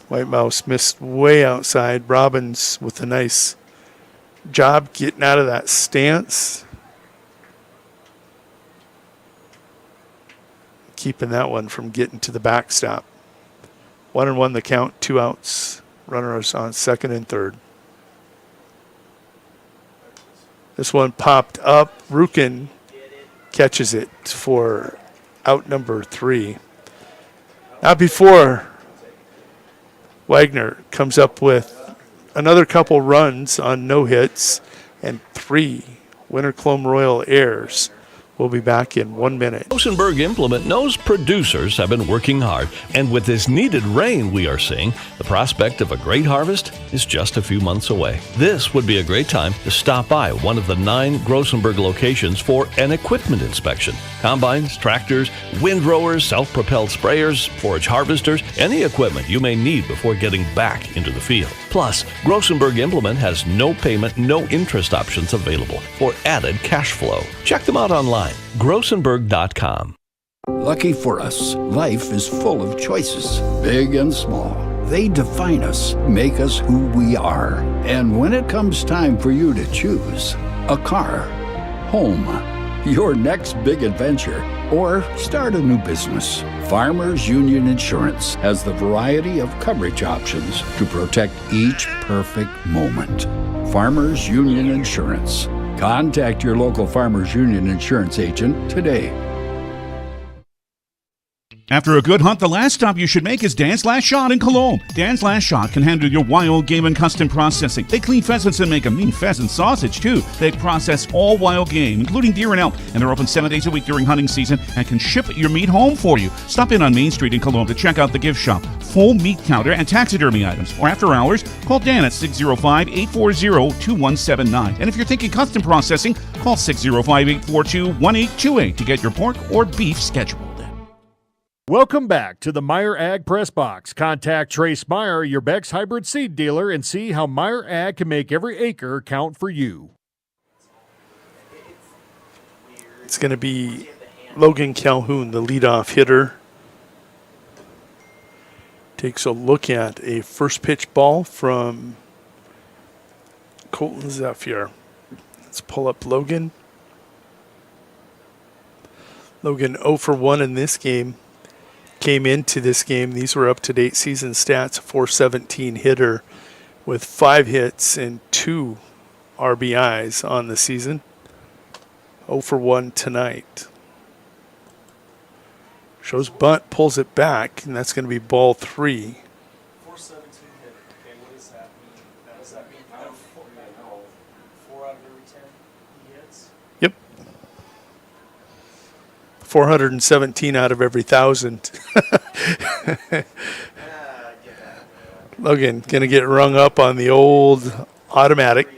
White Mouse missed way outside. Robbins with a nice job getting out of that stance. keeping that one from getting to the backstop. 1-1 the count, 2 outs. Runners on second and third. This one popped up. Rukin catches it for out number 3. Not before Wagner comes up with another couple runs on no hits and 3 Winter Colome Royal errors. We'll be back in 1 minute. Rosenberg Implement knows producers have been working hard, and with this needed rain we are seeing, the prospect of a great harvest is just a few months away. This would be a great time to stop by one of the 9 Rosenberg locations for an equipment inspection. Combines, tractors, windrowers, self-propelled sprayers, forage harvesters, any equipment you may need before getting back into the field. Plus, Rosenberg Implement has no payment, no interest options available for added cash flow. Check them out online. Grosenberg.com. Lucky for us, life is full of choices, big and small. They define us, make us who we are. And when it comes time for you to choose, a car, home, your next big adventure, or start a new business, Farmers Union Insurance has the variety of coverage options to protect each perfect moment. Farmers Union Insurance. Contact your local Farmers Union Insurance agent today. After a good hunt, the last stop you should make is Dan's Last Shot in Colome. Dan's Last Shot can handle your wild game and custom processing. They clean pheasants and make a mean pheasant sausage, too. They process all wild game, including deer and elk, and they're open 7 days a week during hunting season and can ship your meat home for you. Stop in on Main Street in Colome to check out the gift shop, full meat counter, and taxidermy items. Or after hours, call Dan at 605-840-2179. And if you're thinking custom processing, call 605-842-1828 to get your pork or beef scheduled. Welcome back to the Meyer Ag Press Box. Contact Trace Meyer, your Beck's hybrid seed dealer, and see how Meyer Ag can make every acre count for you. It's going to be Logan Calhoun, the leadoff hitter. Takes a look at a first pitch ball from Colton Zephyr. Let's pull up Logan. Logan 0 for 1 in this game. Came into this game, these were up-to-date season stats, a .417 hitter with 5 hits and 2 RBIs on the season. 0 for 1 tonight. Shows bunt, pulls it back, and that's going to be ball 3. 417 hitter. Okay, what does that mean? Does that mean 4 out of every 10 he hits? Yep. 417 out of every 1,000. Logan going to get rung up on the old automatic.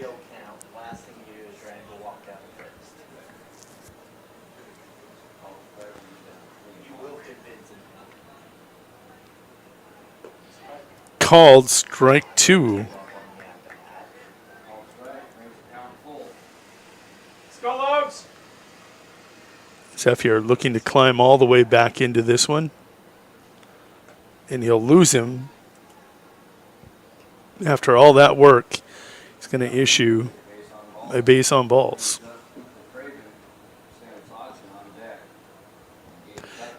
Called strike 2. Let's go, Logs! Zephyr looking to climb all the way back into this one. And he'll lose him. After all that work, he's going to issue a base on balls.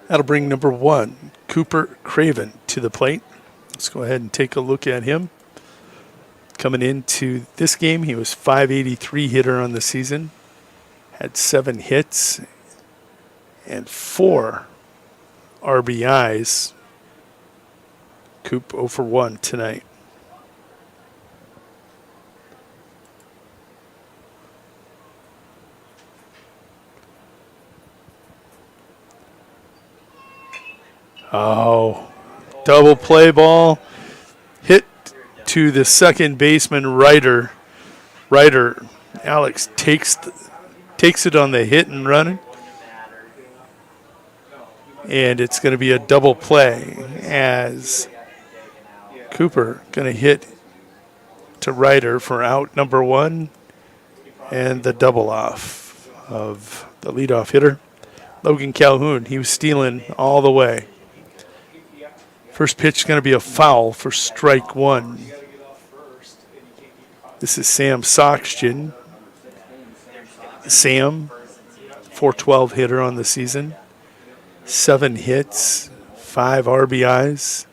That'll bring number 1, Cooper Craven, to the plate. Let's go ahead and take a look at him. Coming into this game, he was .583 hitter on the season. Had 7 hits and 4 RBIs. Coop 0 for 1 tonight. Oh, double play ball. Hit to the second baseman, Ryder. Alex takes it on the hit and run. And it's going to be a double play as Cooper going to hit to Ryder for out number 1 and the double off of the leadoff hitter, Logan Calhoun. He was stealing all the way. First pitch is going to be a foul for strike 1. This is Sam Soxton. Sam, .412 hitter on the season. 7 hits, 5 RBIs.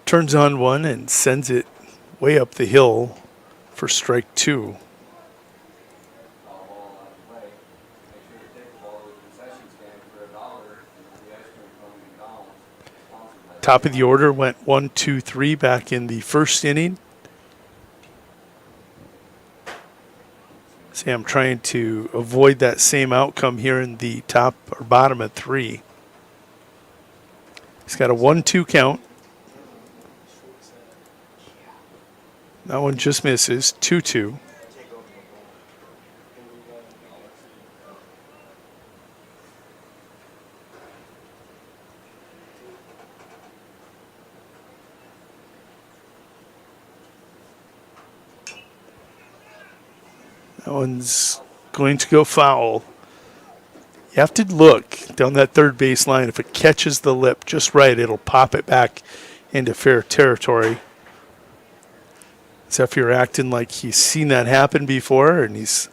Turns on one and sends it way up the hill for strike 2. Top of the order went 1, 2, 3 back in the first inning. See, I'm trying to avoid that same outcome here in the top or bottom of 3. He's got a 1-2 count. That one just misses. 2-2. That one's going to go foul. You have to look down that third base line. If it catches the lip just right, it'll pop it back into fair territory. So if you're acting like he's seen that happen before and he's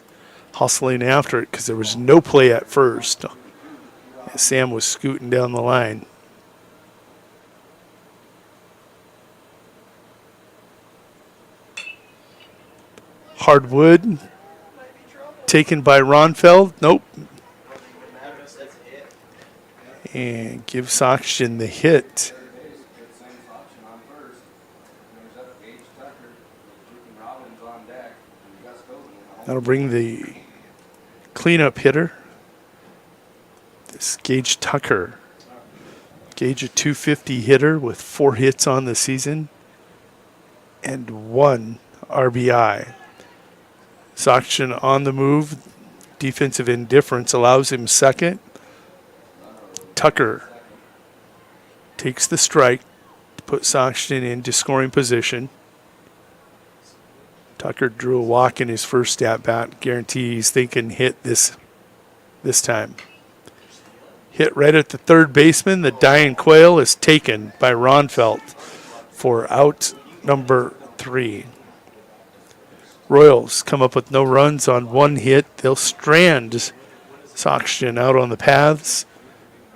hustling after it because there was no play at first. Sam was scooting down the line. Hardwood taken by Ronfeld. Nope. And gives Oxygen the hit. That'll bring the cleanup hitter. This Gage Tucker. Gage a 250 hitter with 4 hits on the season and 1 RBI. Oxygen on the move. Defensive indifference allows him second. Tucker takes the strike to put Oxygen into scoring position. Tucker drew a walk in his first at-bat. Guarantee he's thinking hit this time. Hit right at the third baseman. The dying quail is taken by Ronfeld for out number 3. Royals come up with no runs on 1 hit. They'll strand Oxygen out on the paths.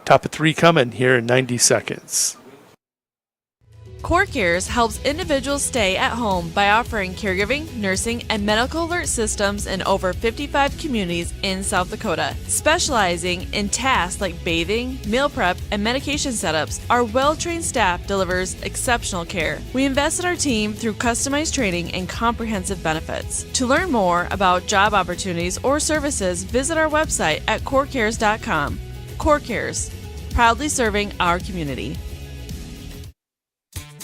Top of 3 coming here in 90 seconds. Core Cares helps individuals stay at home by offering caregiving, nursing, and medical alert systems in over 55 communities in South Dakota. Specializing in tasks like bathing, meal prep, and medication setups, our well-trained staff delivers exceptional care. We invest in our team through customized training and comprehensive benefits. To learn more about job opportunities or services, visit our website at corecares.com. Core Cares, proudly serving our community.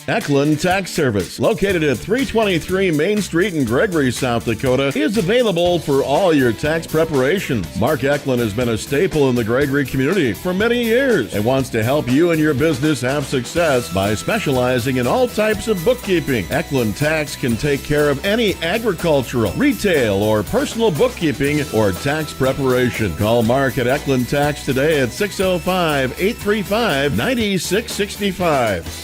Eklund Tax Service, located at 323 Main Street in Gregory, South Dakota, is available for all your tax preparations. Mark Eklund has been a staple in the Gregory community for many years and wants to help you and your business have success by specializing in all types of bookkeeping. Eklund Tax can take care of any agricultural, retail, or personal bookkeeping or tax preparation. Call Mark at Eklund Tax today at 605-835-9665.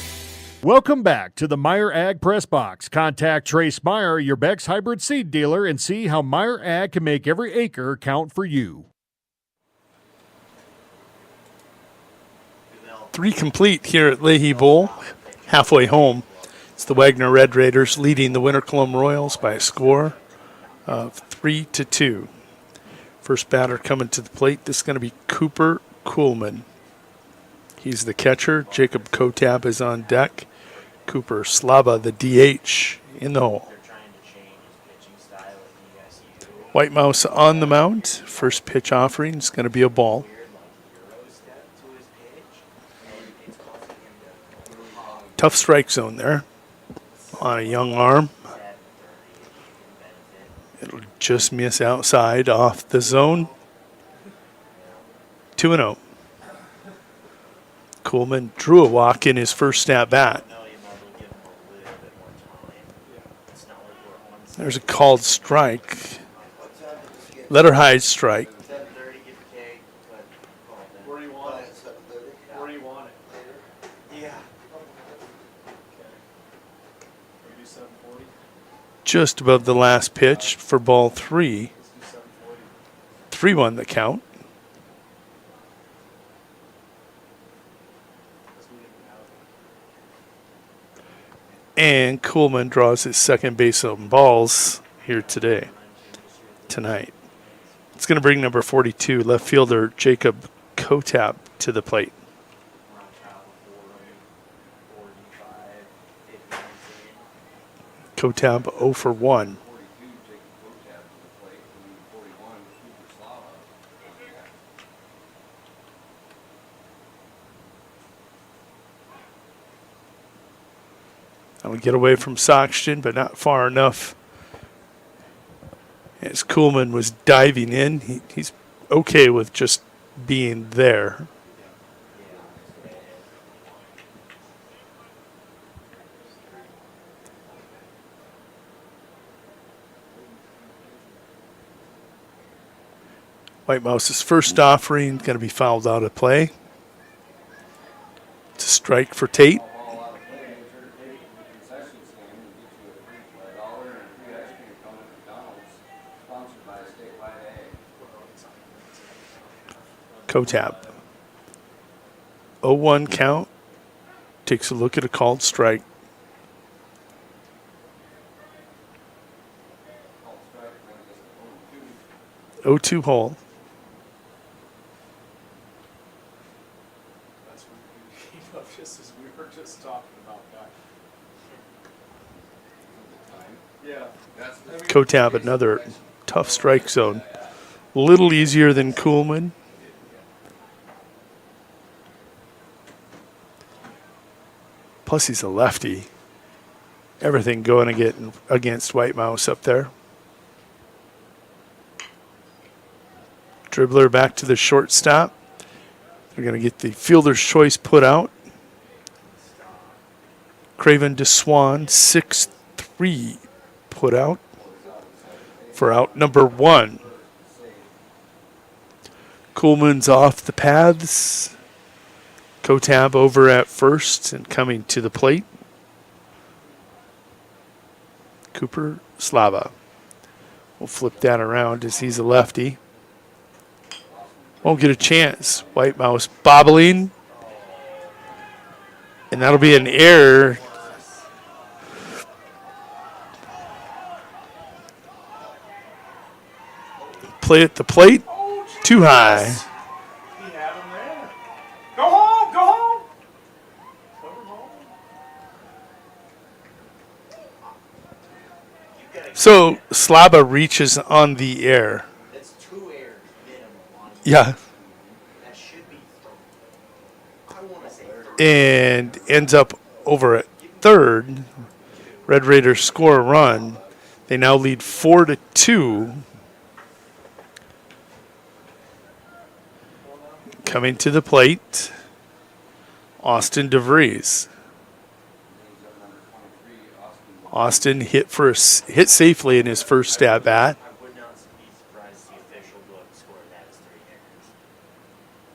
Welcome back to the Meyer Ag Press Box. Contact Trace Meyer, your Beck's hybrid seed dealer, and see how Meyer Ag can make every acre count for you. 3 complete here at Leahy Bowl. Halfway home, it's the Wagner Red Raiders leading the Winter Colome Royals by a score of 3-2. First batter coming to the plate. This is going to be Cooper Kuhlman. He's the catcher. Jacob Kotab is on deck. Cooper Slaba, the DH, in the hole. White Mouse on the mound. First pitch offering is going to be a ball. Tough strike zone there on a young arm. It'll just miss outside off the zone. 2-0. Kuhlman drew a walk in his first at-bat. There's a called strike. Letter high strike. Where do you want it? Where do you want it? Yeah. Maybe 740. Just above the last pitch for ball 3. 3-1 the count. And Kuhlman draws his second base on balls here tonight. It's going to bring number 42, left fielder Jacob Kotap, to the plate. Kotap 0 for 1. I would get away from Soxton, but not far enough. As Kuhlman was diving in, he's okay with just being there. White Mouse's first offering going to be fouled out of play. It's a strike for Tate. Kotap. 0-1 count. Takes a look at a called strike. O2 hole. Just as we were just talking about that. Yeah. Kotap, another tough strike zone. A little easier than Kuhlman. Plus he's a lefty. Everything going against White Mouse up there. Dribbler back to the shortstop. They're going to get the fielder's choice put out. Craven DeSwan, 6-3 put out for out number 1. Kuhlman's off the paths. Kotap over at first and coming to the plate. Cooper Slava. We'll flip that around as he's a lefty. Won't get a chance. White Mouse bobbling. And that'll be an error. Play at the plate. Too high. He had him there. Go home, go home. So Slava reaches on the air. That's 2 airs minimum on Yeah. That should be I want to say And ends up over at third. Red Raiders score a run. They now lead 4-2. Coming to the plate, Austin DeVries. Austin hit safely in his first at bat. I would not be surprised the official would score that as 3 errors.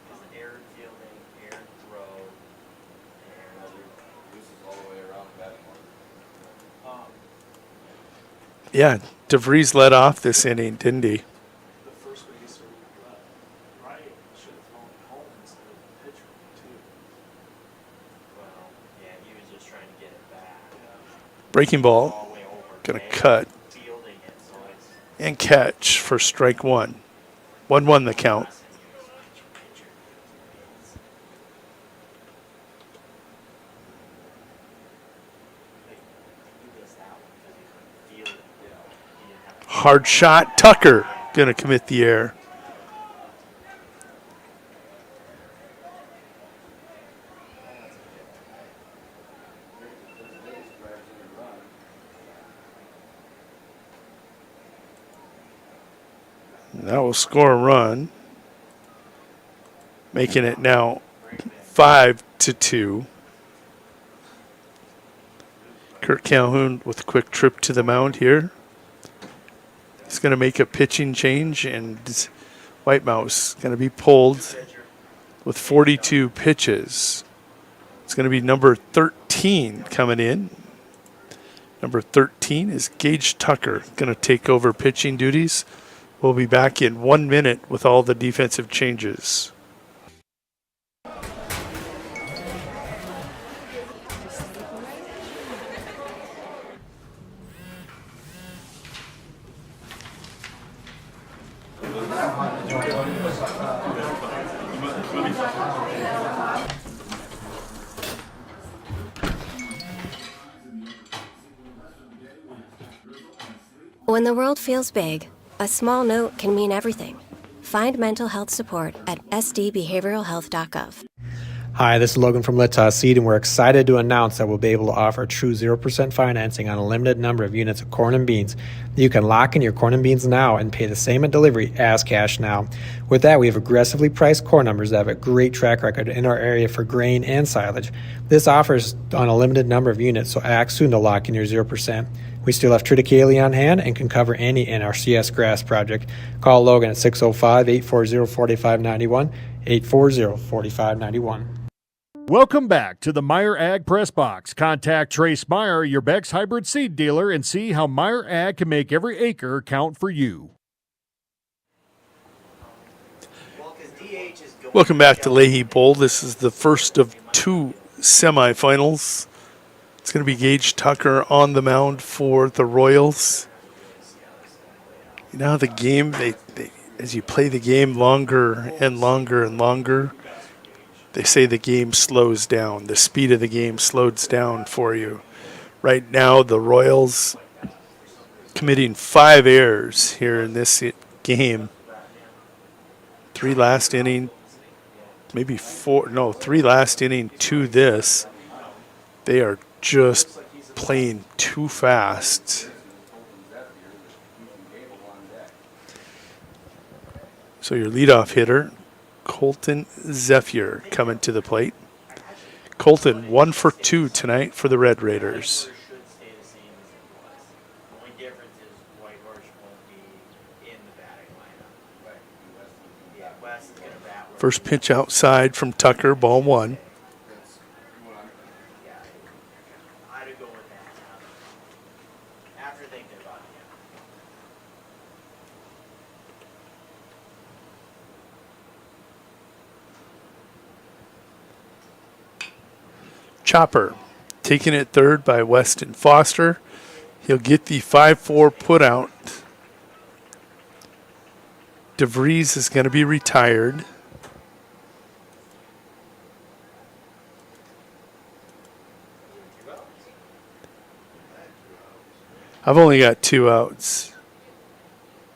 Because an error fielding, error throw, and this is all the way around batting order. Yeah, DeVries led off this inning, didn't he? The first baser right should have thrown it home instead of the pitcher too. Well, yeah, he was just trying to get it back. Breaking ball, gonna cut and catch for strike 1. 1-1 the count. Hard shot, Tucker gonna commit the error. That will score a run, making it now 5-2. Kurt Calhoun with a quick trip to the mound here. He's going to make a pitching change, and White Mouse going to be pulled with 42 pitches. It's going to be number 13 coming in. Number 13 is Gage Tucker, going to take over pitching duties. We'll be back in 1 minute with all the defensive changes. When the world feels big, a small note can mean everything. Find mental health support at sdbehavioralhealth.gov. Hi, this is Logan from Let's Seed, and we're excited to announce that we'll be able to offer true 0% financing on a limited number of units of corn and beans. You can lock in your corn and beans now and pay the same at delivery as cash now. With that, we have aggressively priced corn numbers that have a great track record in our area for grain and silage. This offers on a limited number of units, so act soon to lock in your 0%. We still have triticale on hand and can cover any NRCS grass project. Call Logan at 605-840-4591, 840-4591. Welcome back to the Meyer Ag Press Box. Contact Trace Meyer, your Beck's hybrid seed dealer, and see how Meyer Ag can make every acre count for you. Welcome back to Leahy Bowl. This is the first of two semifinals. It's going to be Gage Tucker on the mound for the Royals. You know, the game, as you play the game longer and longer and longer, they say the game slows down. The speed of the game slows down for you. Right now, the Royals committing 5 errors here in this game. 3 last inning, maybe 4, no, 3 last inning to this. They are just playing too fast. So your leadoff hitter, Colton Zephyr, coming to the plate. Colton 1 for 2 tonight for the Red Raiders. First pitch outside from Tucker, ball 1. Chopper taken at third by Weston Foster. He'll get the 5-4 put out. DeVries is going to be retired. I've only got 2 outs.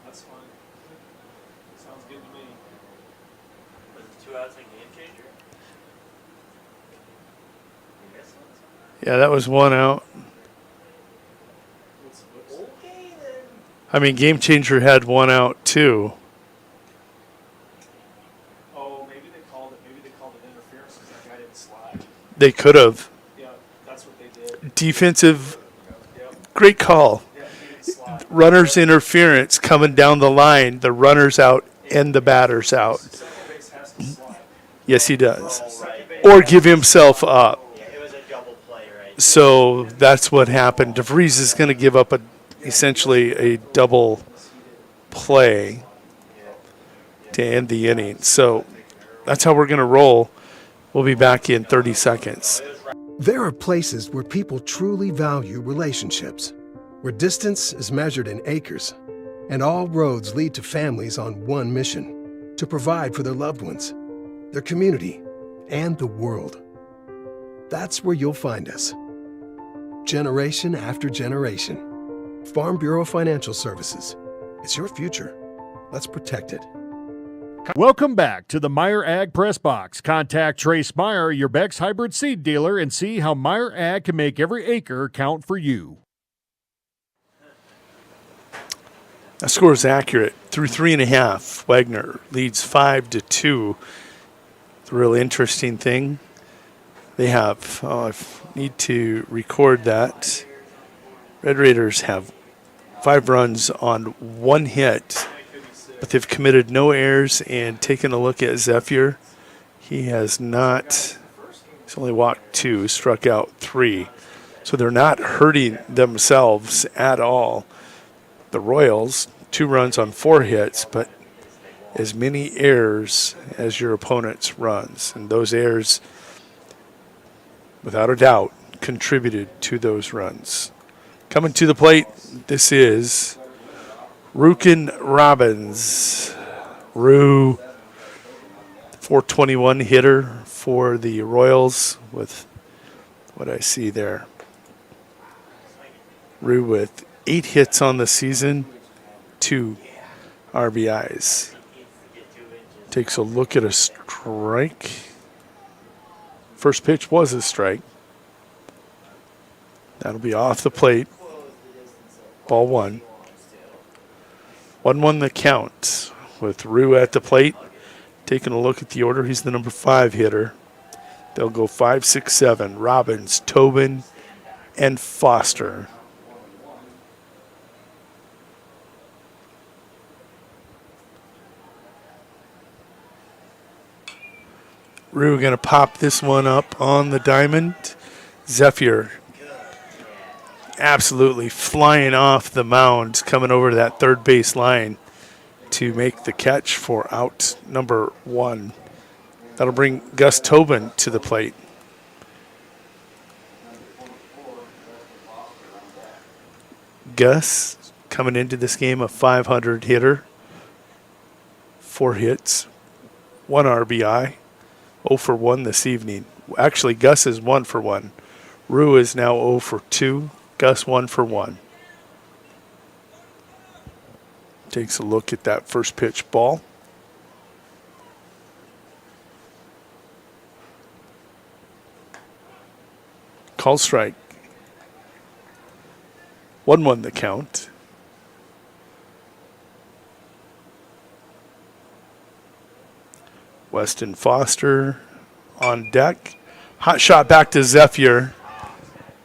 That's fine. Sounds good to me. Was it 2 outs like game changer? Yeah, that was 1 out. I mean, Game Changer had 1 out too. Oh, maybe they called it interference because that guy didn't slide. They could have. Yeah, that's what they did. Defensive, great call. Runner's interference coming down the line. The runner's out and the batter's out. Yes, he does. Or give himself up. So that's what happened. DeVries is going to give up essentially a double play to end the inning. So that's how we're going to roll. We'll be back in 30 seconds. There are places where people truly value relationships, where distance is measured in acres, and all roads lead to families on one mission: to provide for their loved ones, their community, and the world. That's where you'll find us. Generation after generation. Farm Bureau Financial Services. It's your future. Let's protect it. Welcome back to the Meyer Ag Press Box. Contact Trace Meyer, your Beck's hybrid seed dealer, and see how Meyer Ag can make every acre count for you. That score is accurate. Through 3.5, Wagner leads 5-2. The real interesting thing, they have, I need to record that. Red Raiders have 5 runs on 1 hit, but they've committed no errors. And taking a look at Zephyr, he has not, he's only walked 2, struck out 3. So they're not hurting themselves at all. The Royals, 2 runs on 4 hits, but as many errors as your opponent's runs. And those errors, without a doubt, contributed to those runs. Coming to the plate, this is Rukin Robbins. Rue, 421 hitter for the Royals with what I see there. Rue with 8 hits on the season, 2 RBIs. Takes a look at a strike. First pitch was a strike. That'll be off the plate. Ball 1. 1-1 the count with Rue at the plate. Taking a look at the order, he's the number 5 hitter. They'll go 5, 6, 7. Robbins, Tobin, and Foster. Rue going to pop this one up on the diamond. Zephyr absolutely flying off the mound, coming over to that third base line to make the catch for out number 1. That'll bring Gus Tobin to the plate. Gus coming into this game a 500 hitter, 4 hits, 1 RBI, 0 for 1 this evening. Actually, Gus is 1 for 1. Rue is now 0 for 2. Gus 1 for 1. Takes a look at that first pitch ball. Call strike. 1-1 the count. Weston Foster on deck. Hot shot back to Zephyr.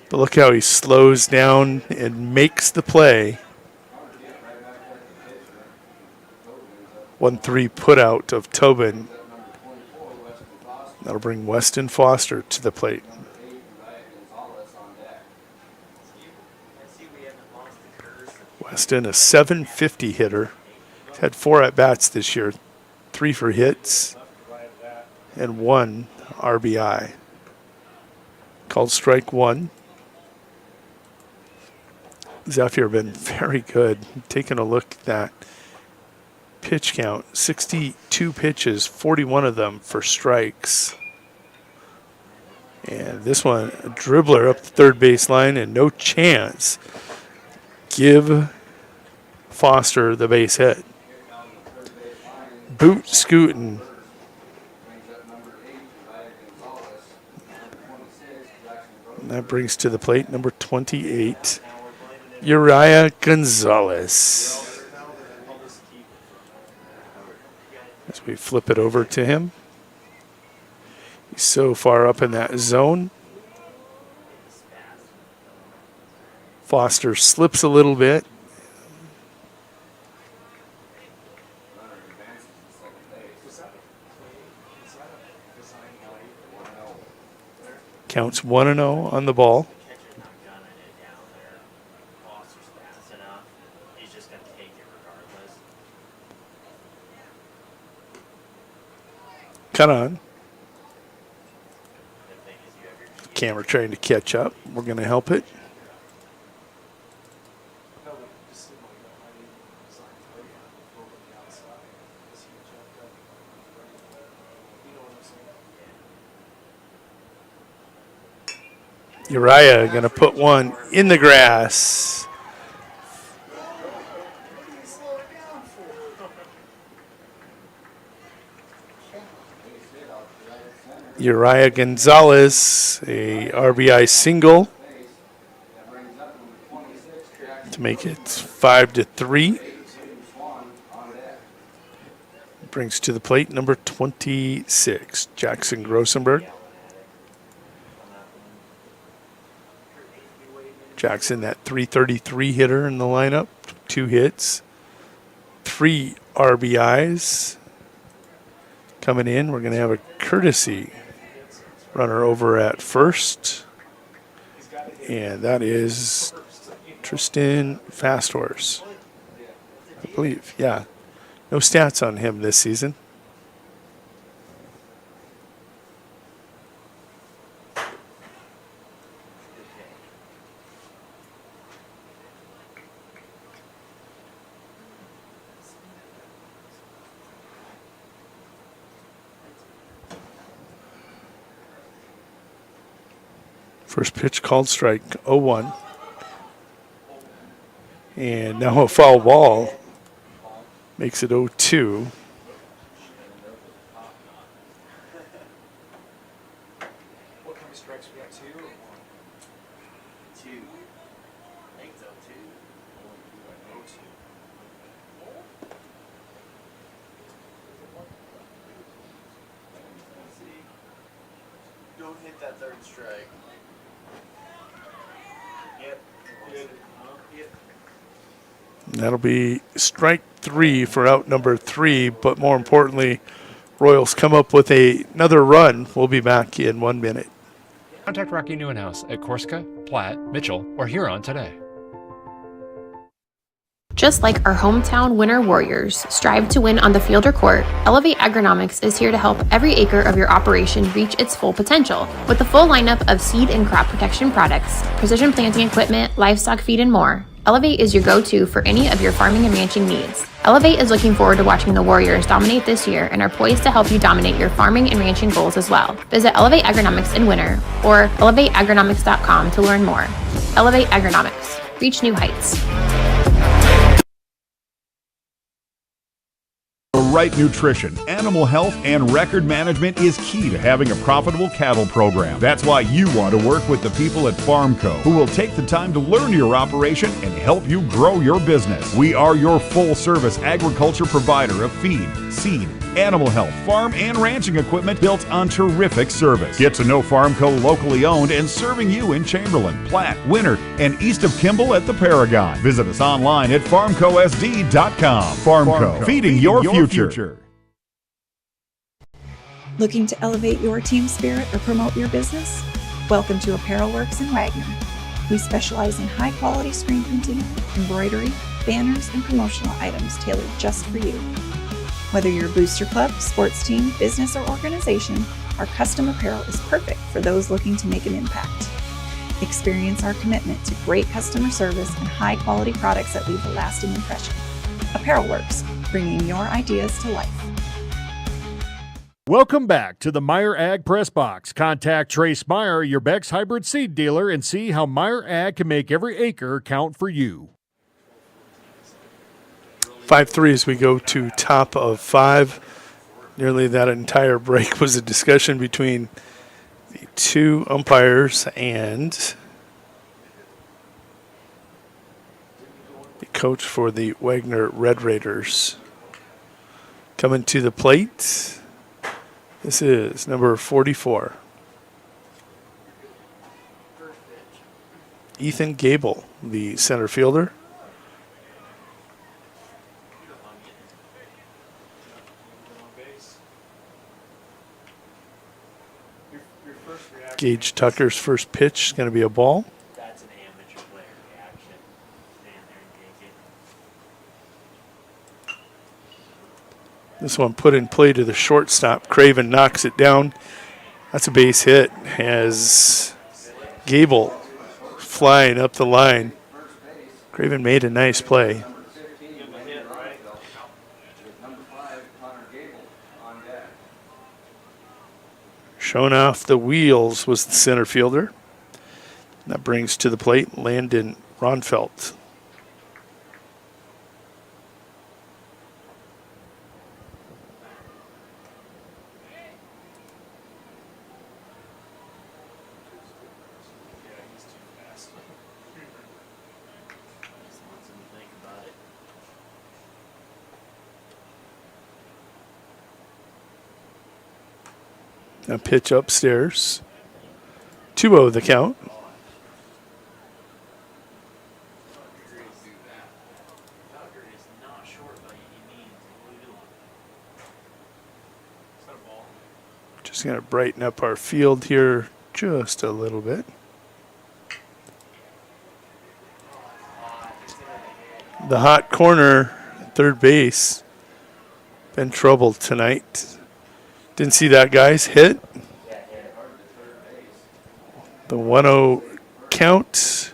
But look how he slows down and makes the play. 1-3 put out of Tobin. That'll bring Weston Foster to the plate. Weston, a 750 hitter. He's had 4 at-bats this year. 3 for hits and 1 RBI. Called strike 1. Zephyr been very good. Taking a look at that pitch count. 62 pitches, 41 of them for strikes. And this one, a dribbler up the third base line and no chance. Give Foster the base hit. Boot scooting. And that brings to the plate number 28, Uriah Gonzalez. As we flip it over to him. He's so far up in that zone. Foster slips a little bit. Counts 1-0 on the ball. Cut on. Camera trying to catch up. We're going to help it. Uriah going to put one in the grass. Uriah Gonzalez, a RBI single to make it 5-3. Brings to the plate number 26, Jackson Grossenberg. Jackson, that 333 hitter in the lineup, 2 hits, 3 RBIs. Coming in, we're going to have a courtesy runner over at first, and that is Tristan Fasthorse, I believe. Yeah, no stats on him this season. First pitch called strike, 0-1. And now a foul ball makes it 0-2. What kind of strikes we got, 2 or 1? 2. I think it's 0-2. 0-2. Let's see. Don't hit that third strike. Yep. Yep. That'll be strike 3 for out number 3, but more importantly, Royals come up with another run. We'll be back in 1 minute. Contact Rocky Newenhouse at Corsica, Platte, Mitchell, or Huron today. Just like our hometown winter warriors strive to win on the field or court, Elevate Agronomics is here to help every acre of your operation reach its full potential. With the full lineup of seed and crop protection products, precision planting equipment, livestock feed, and more, Elevate is your go-to for any of your farming and ranching needs. Elevate is looking forward to watching the Warriors dominate this year and are poised to help you dominate your farming and ranching goals as well. Visit Elevate Agronomics in winter or elevateagronomics.com to learn more. Elevate Agronomics. Reach new heights. The right nutrition, animal health, and record management is key to having a profitable cattle program. That's why you want to work with the people at Farmco, who will take the time to learn your operation and help you grow your business. We are your full-service agriculture provider of feed, seed, animal health, farm, and ranching equipment built on terrific service. Get to know Farmco locally owned and serving you in Chamberlain, Platte, Winter, and east of Kimball at the Paragon. Visit us online at farmcosd.com. Farmco, feeding your future. Looking to elevate your team spirit or promote your business? Welcome to Apparel Works in Wagner. We specialize in high-quality screen printing, embroidery, banners, and promotional items tailored just for you. Whether you're a booster club, sports team, business, or organization, our custom apparel is perfect for those looking to make an impact. Experience our commitment to great customer service and high-quality products that leave a lasting impression. Apparel Works, bringing your ideas to life. Welcome back to the Meyer Ag Press Box. Contact Trace Meyer, your Beck's hybrid seed dealer, and see how Meyer Ag can make every acre count for you. 5-3 as we go to top of 5. Nearly that entire break was a discussion between the two umpires and the coach for the Wagner Red Raiders. Coming to the plate, this is number 44. Ethan Gable, the center fielder. Gage Tucker's first pitch is going to be a ball. That's an amateur player reaction. Stand there and take it. This one put in play to the shortstop. Craven knocks it down. That's a base hit as Gable flying up the line. Craven made a nice play. Shown off the wheels was the center fielder. That brings to the plate Landon Ronfelt. A pitch upstairs. 2-0 the count. Just going to brighten up our field here just a little bit. The hot corner, third base, been troubled tonight. Didn't see that, guys. Hit. The 1-0 count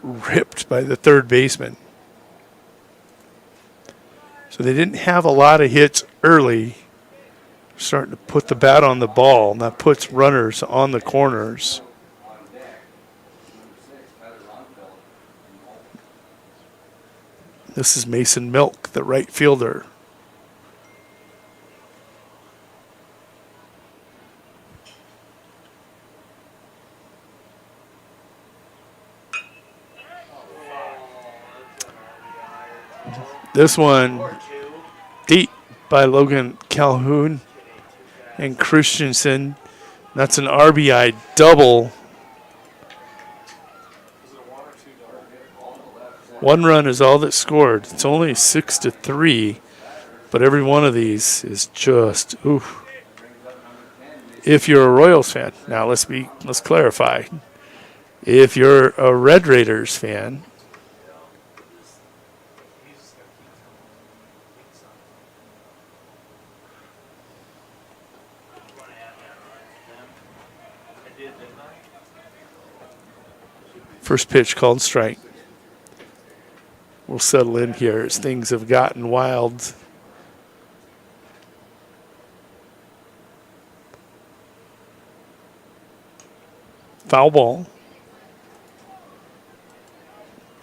ripped by the third baseman. So they didn't have a lot of hits early. Starting to put the bat on the ball, and that puts runners on the corners. This is Mason Milk, the right fielder. This one deep by Logan Calhoun and Christensen. That's an RBI double. One run is all that scored. It's only 6-3, but every one of these is just oof. If you're a Royals fan, now let's clarify. If you're a Red Raiders fan, first pitch called strike. We'll settle in here as things have gotten wild. Foul ball.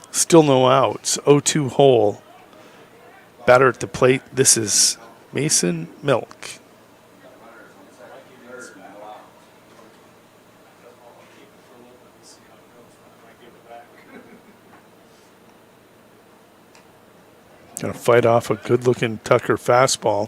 Still no outs. 0-2 hole. Batter at the plate. This is Mason Milk. Going to fight off a good-looking Tucker fastball.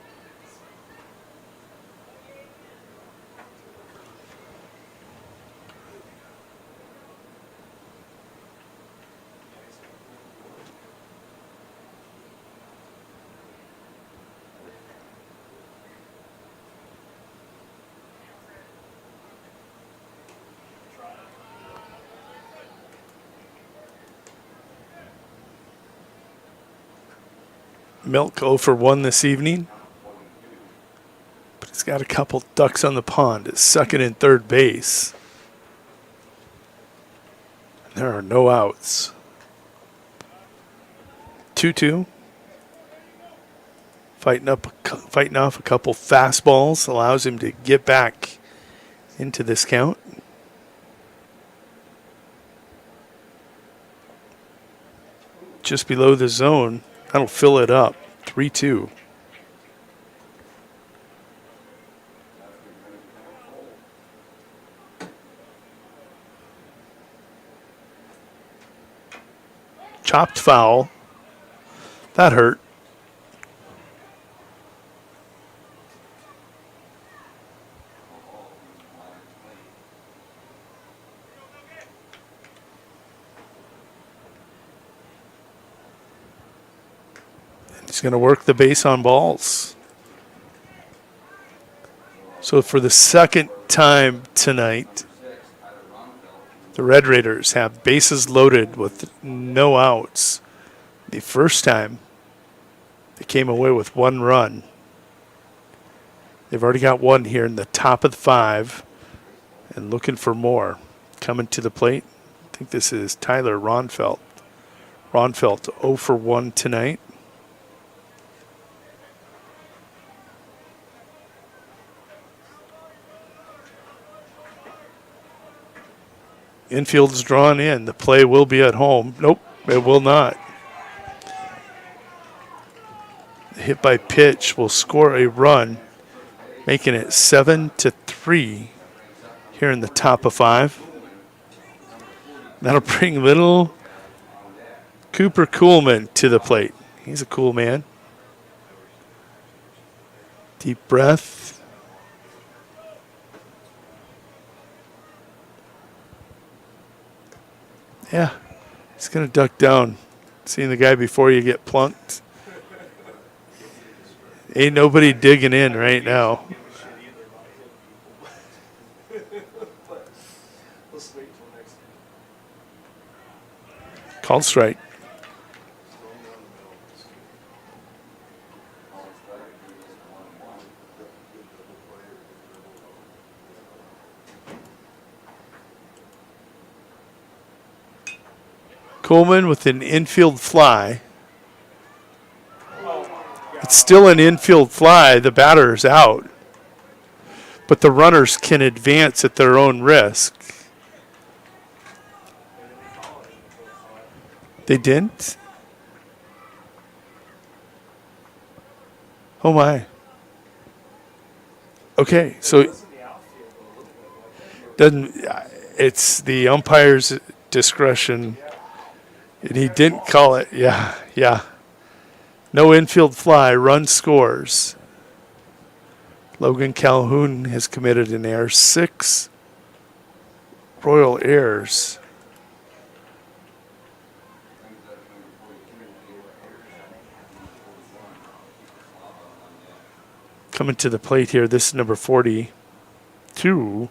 Milk 0 for 1 this evening. But he's got a couple ducks on the pond at second and third base. And there are no outs. 2-2. Fighting off a couple fastballs allows him to get back into this count. Just below the zone. That'll fill it up. 3-2. Chopped foul. That hurt. He's going to work the base on balls. So for the second time tonight, the Red Raiders have bases loaded with no outs. The first time, they came away with 1 run. They've already got 1 here in the top of the 5 and looking for more. Coming to the plate, I think this is Tyler Ronfelt. Ronfelt 0 for 1 tonight. Infield's drawn in. The play will be at home. Nope, it will not. The hit by pitch will score a run, making it 7-3 here in the top of 5. That'll bring little Cooper Coolman to the plate. He's a cool man. Deep breath. Yeah, he's going to duck down. Seeing the guy before you get plunked. Ain't nobody digging in right now. Called strike. Coleman with an infield fly. It's still an infield fly. The batter's out. But the runners can advance at their own risk. They didn't? Oh my. Okay, so doesn't it's the umpire's discretion, and he didn't call it. Yeah, yeah. No infield fly, run scores. Logan Calhoun has committed an error. 6 Royal errors. Coming to the plate here, this is number 42,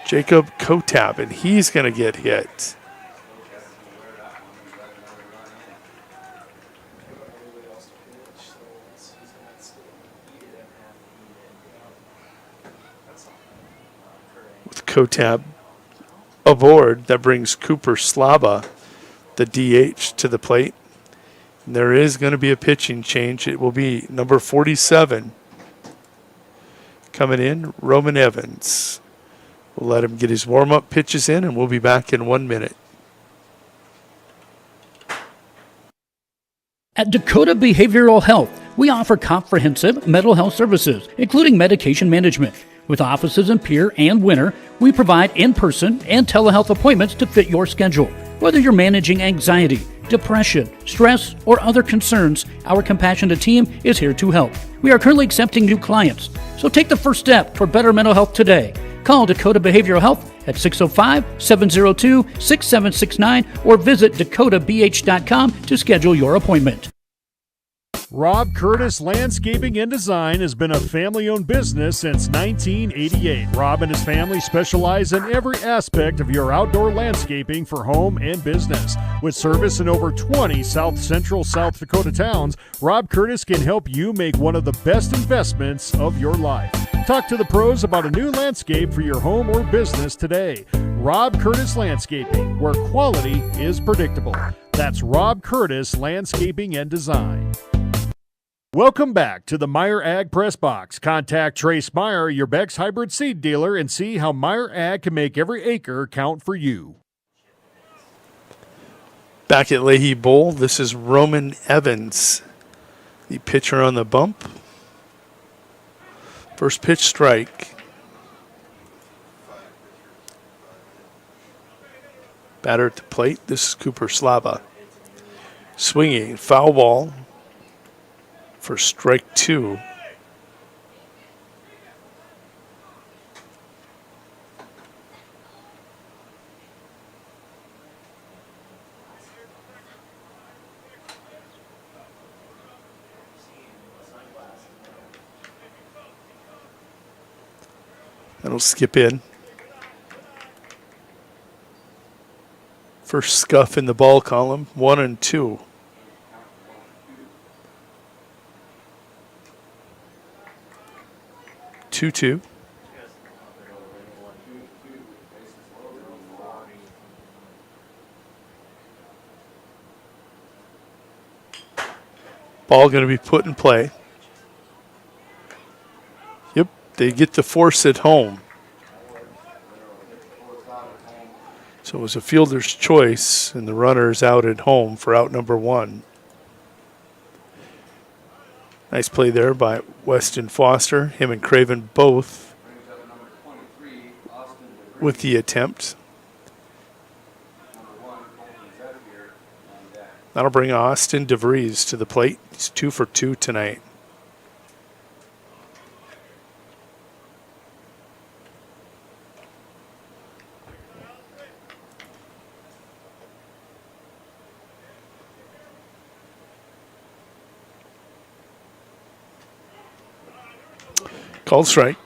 Jacob Kotab, and he's going to get hit. With Kotab aboard, that brings Cooper Slaba, the DH, to the plate. And there is going to be a pitching change. It will be number 47 coming in, Roman Evans. We'll let him get his warm-up pitches in, and we'll be back in 1 minute. At Dakota Behavioral Health, we offer comprehensive mental health services, including medication management. With offices in Pierre and Winter, we provide in-person and telehealth appointments to fit your schedule. Whether you're managing anxiety, depression, stress, or other concerns, our compassionate team is here to help. We are currently accepting new clients, so take the first step toward better mental health today. Call Dakota Behavioral Health at 605-702-6769 or visit dakotabh.com to schedule your appointment. Rob Curtis Landscaping and Design has been a family-owned business since 1988. Rob and his family specialize in every aspect of your outdoor landscaping for home and business. With service in over 20 south-central South Dakota towns, Rob Curtis can help you make one of the best investments of your life. Talk to the pros about a new landscape for your home or business today. Rob Curtis Landscaping, where quality is predictable. That's Rob Curtis Landscaping and Design. Welcome back to the Meyer Ag Press Box. Contact Trace Meyer, your Beck's hybrid seed dealer, and see how Meyer Ag can make every acre count for you. Back at Leahy Bowl, this is Roman Evans, the pitcher on the bump. First pitch strike. Batter at the plate, this is Cooper Slava. Swinging, foul ball for strike 2. That'll skip in. First scuff in the ball column, 1 and 2. Two. Ball going to be put in play. Yep, they get the force at home. So it was a fielder's choice, and the runner is out at home for out number 1. Nice play there by Weston Foster. Him and Craven both with the attempt. That'll bring Austin DeVries to the plate. He's 2 for 2 tonight. Called strike.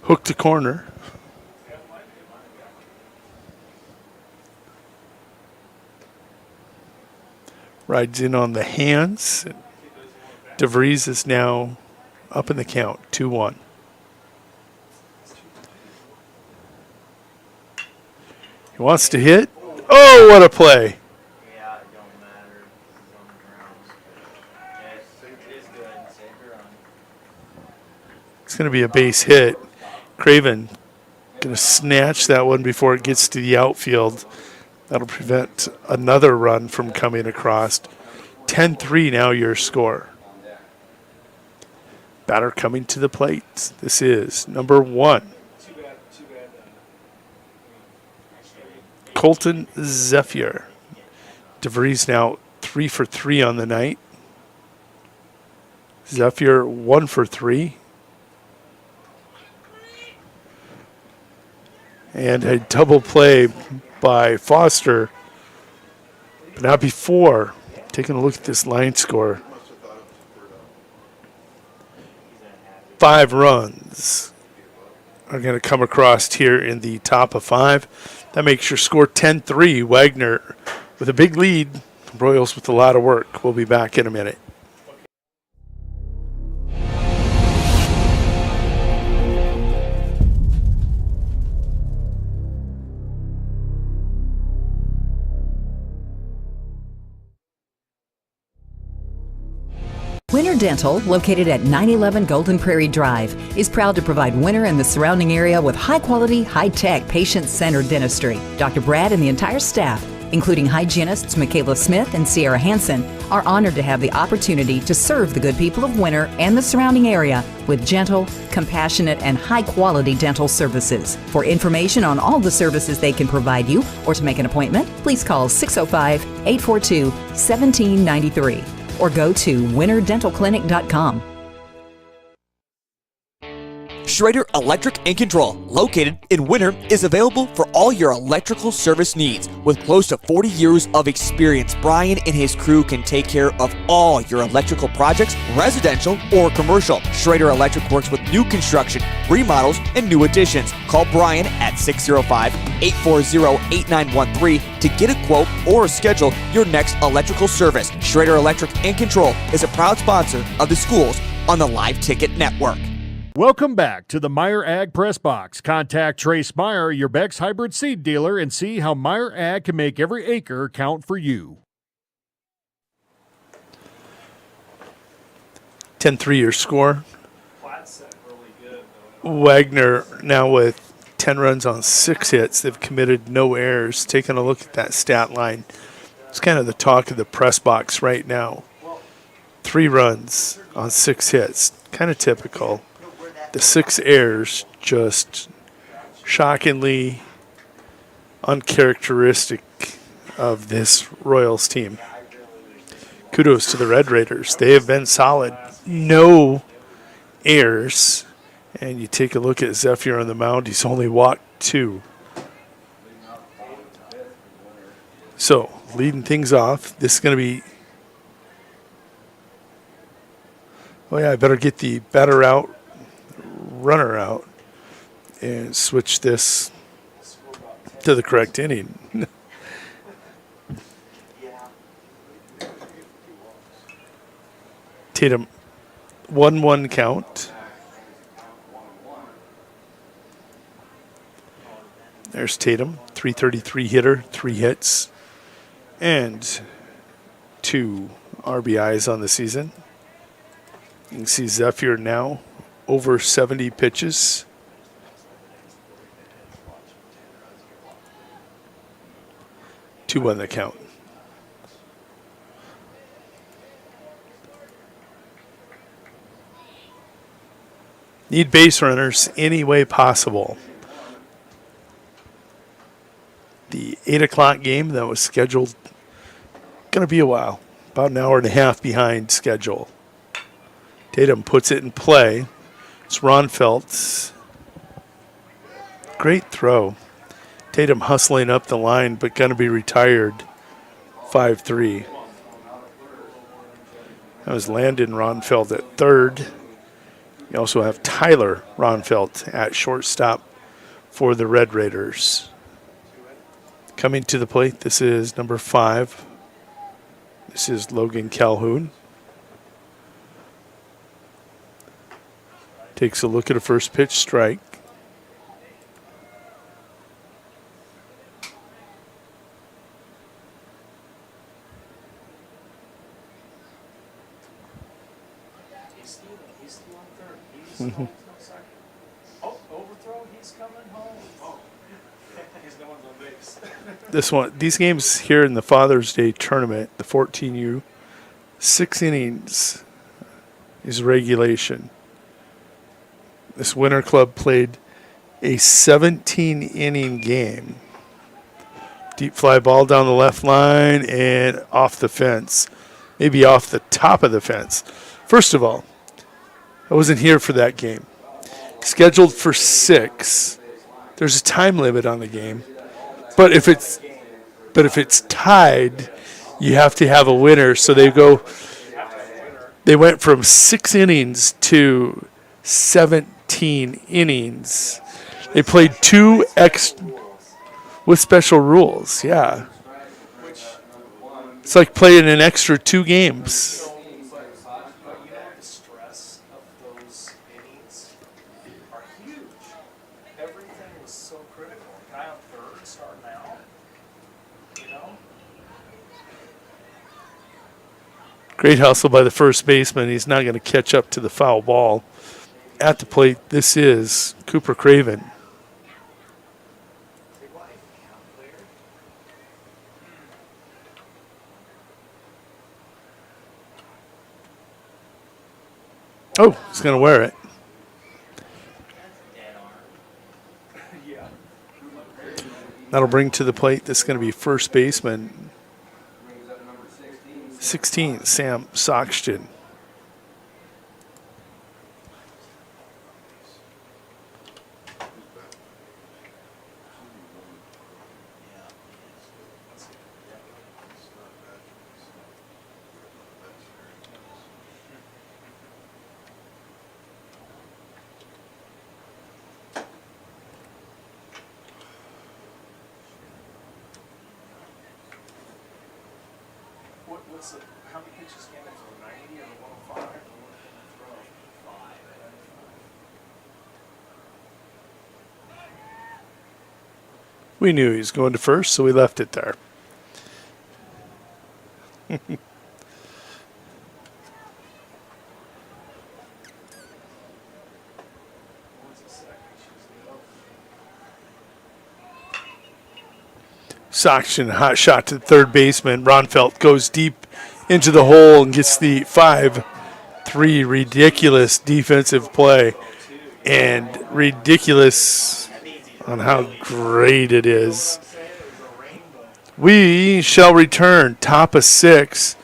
Hook to corner. Rides in on the hands. DeVries is now up in the count, 2-1. He wants to hit. Oh, what a play. It's going to be a base hit. Craven going to snatch that one before it gets to the outfield. That'll prevent another run from coming across. 10-3 now your score. Batter coming to the plate. This is number 1. Colton Zephyr. DeVries now 3 for 3 on the night. Zephyr 1 for 3. And a double play by Foster. But not before. Taking a look at this line score. 5 runs are going to come across here in the top of 5. That makes your score 10-3. Wagner with a big lead. Royals with a lot of work. We'll be back in a minute. Winter Dental, located at 911 Golden Prairie Drive, is proud to provide Winter and the surrounding area with high-quality, high-tech, patient-centered dentistry. Dr. Brad and the entire staff, including hygienists Michaela Smith and Sierra Hansen, are honored to have the opportunity to serve the good people of Winter and the surrounding area with gentle, compassionate, and high-quality dental services. For information on all the services they can provide you or to make an appointment, please call 605-842-1793. or go to winterdentalclinic.com. Schrader Electric and Control, located in Winter, is available for all your electrical service needs. With close to 40 years of experience, Brian and his crew can take care of all your electrical projects, residential or commercial. Schrader Electric works with new construction, remodels, and new additions. Call Brian at 605-840-8913 to get a quote or schedule your next electrical service. Schrader Electric and Control is a proud sponsor of the schools on the Live Ticket Network. Welcome back to the Meyer Ag Press Box. Contact Trace Meyer, your Beck's hybrid seed dealer, and see how Meyer Ag can make every acre count for you. 10-3 your score. Wagner now with 10 runs on 6 hits. They've committed no errors. Taking a look at that stat line, it's kind of the talk of the press box right now. 3 runs on 6 hits, kind of typical. The 6 errors just shockingly uncharacteristic of this Royals team. Kudos to the Red Raiders. They have been solid. No errors. And you take a look at Zephyr on the mound. He's only walked 2. So, leading things off, this is going to be... Oh, yeah, I better get the batter out. Runner out and switch this to the correct inning. Tatum 1-1 count. There's Tatum, 333 hitter, 3 hits, and 2 RBIs on the season. You can see Zephyr now over 70 pitches. Two on the count. Need base runners any way possible. The 8 o'clock game that was scheduled, going to be a while, about an hour and a half behind schedule. Tatum puts it in play. It's Ronfeld's great throw. Tatum hustling up the line, but going to be retired 5-3. That was Landon Ronfeld at third. You also have Tyler Ronfeld at shortstop for the Red Raiders. Coming to the plate, this is number 5. This is Logan Calhoun. Takes a look at a first pitch strike. He's still on third. He's on second. Oh, overthrow. He's coming home. Oh, he's no one's on base. These games here in the Father's Day tournament, the 14U 6 innings is regulation. This Winter Club played a 17-inning game. Deep fly ball down the left line and off the fence. Maybe off the top of the fence. First of all, I wasn't here for that game. Scheduled for 6. There's a time limit on the game. But if it's tied, you have to have a winner. So they went from 6 innings to 17 innings. They played 2 with special rules, yeah. It's like playing an extra 2 games. But you know the stress of those innings are huge. Everything was so critical. Guy on third starting out, you know? Great hustle by the first baseman. He's not going to catch up to the foul ball. At the plate, this is Cooper Craven. Oh, he's going to wear it. That'll bring to the plate. This is going to be first baseman 16, Sam Soxton. How many pitches can it throw? 90 or 105? We knew he was going to first, so we left it there. Soxton, hot shot to the third baseman. Ronfeldt goes deep into the hole and gets the 5-3. Ridiculous defensive play. And ridiculous on how great it is. We shall return, top of 6.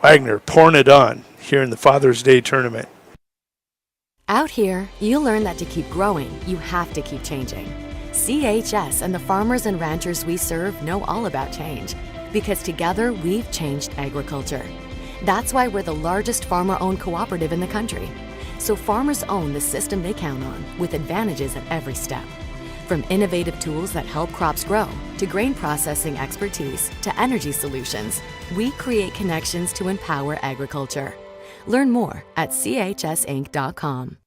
Wagner pouring it on here in the Father's Day tournament. Out here, you learn that to keep growing, you have to keep changing. CHS and the farmers and ranchers we serve know all about change, because together we've changed agriculture. That's why we're the largest farmer-owned cooperative in the country. So farmers own the system they count on, with advantages at every step. From innovative tools that help crops grow, to grain processing expertise, to energy solutions, we create connections to empower agriculture. Learn more at chsinc.com.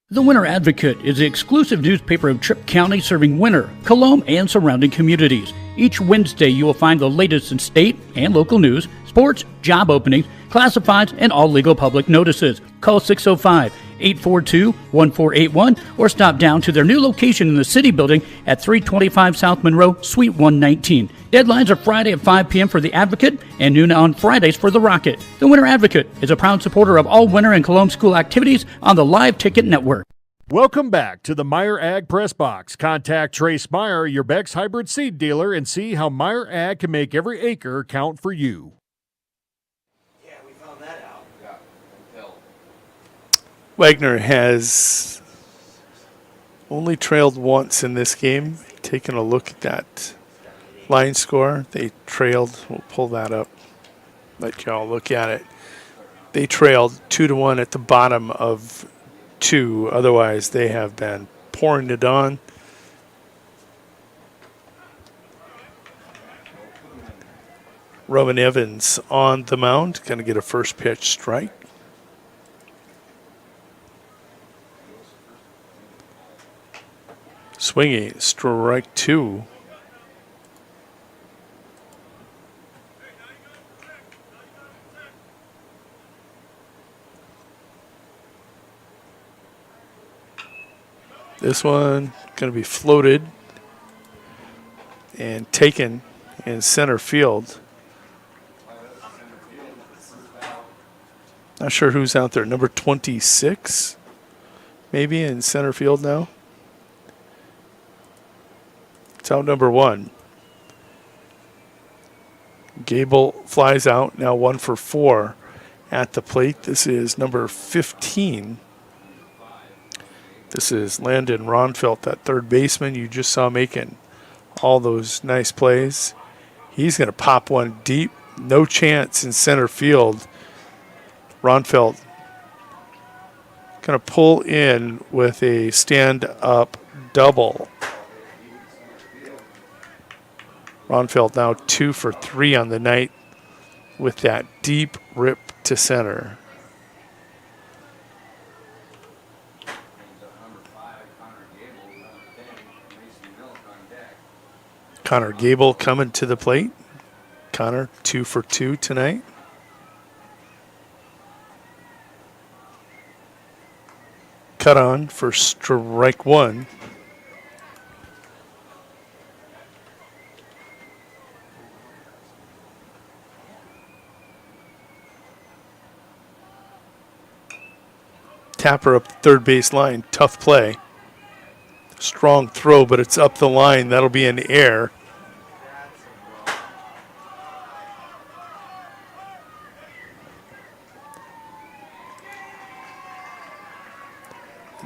The Winter Advocate is the exclusive newspaper of Tripp County serving Winter, Colome, and surrounding communities. Each Wednesday you will find the latest in state and local news, sports, job openings, classifieds, and all legal public notices. Call 605-842-1481 or stop down to their new location in the City Building at 325 South Monroe, Suite 119. Deadlines are Friday at 5 p.m. for the Advocate and noon on Fridays for the Rocket. The Winter Advocate is a proud supporter of all Winter and Colome school activities on the Live Ticket Network. Welcome back to the Meyer Ag Press Box. Contact Trace Meyer, your Beck's hybrid seed dealer, and see how Meyer Ag can make every acre count for you. Yeah, we found that out. Wagner has only trailed once in this game. Taking a look at that line score, they trailed. We'll pull that up, let y'all look at it. They trailed 2-1 at the bottom of 2. Otherwise, they have been pouring it on. Roman Evans on the mound, going to get a first pitch strike. Swinging, strike 2. This one going to be floated and taken in center field. Not sure who's out there. Number 26, maybe in center field now. It's out number 1. Gable flies out, now 1 for 4 at the plate. This is number 15. This is Landon Ronfeldt, that third baseman you just saw making all those nice plays. He's going to pop one deep. No chance in center field. Ronfeldt going to pull in with a stand-up double. Ronfeldt now 2 for 3 on the night with that deep rip to center. Connor Gable coming to the plate. Connor 2 for 2 tonight. Cut on for strike 1. Tapper up the third base line. Tough play. Strong throw, but it's up the line. That'll be an error.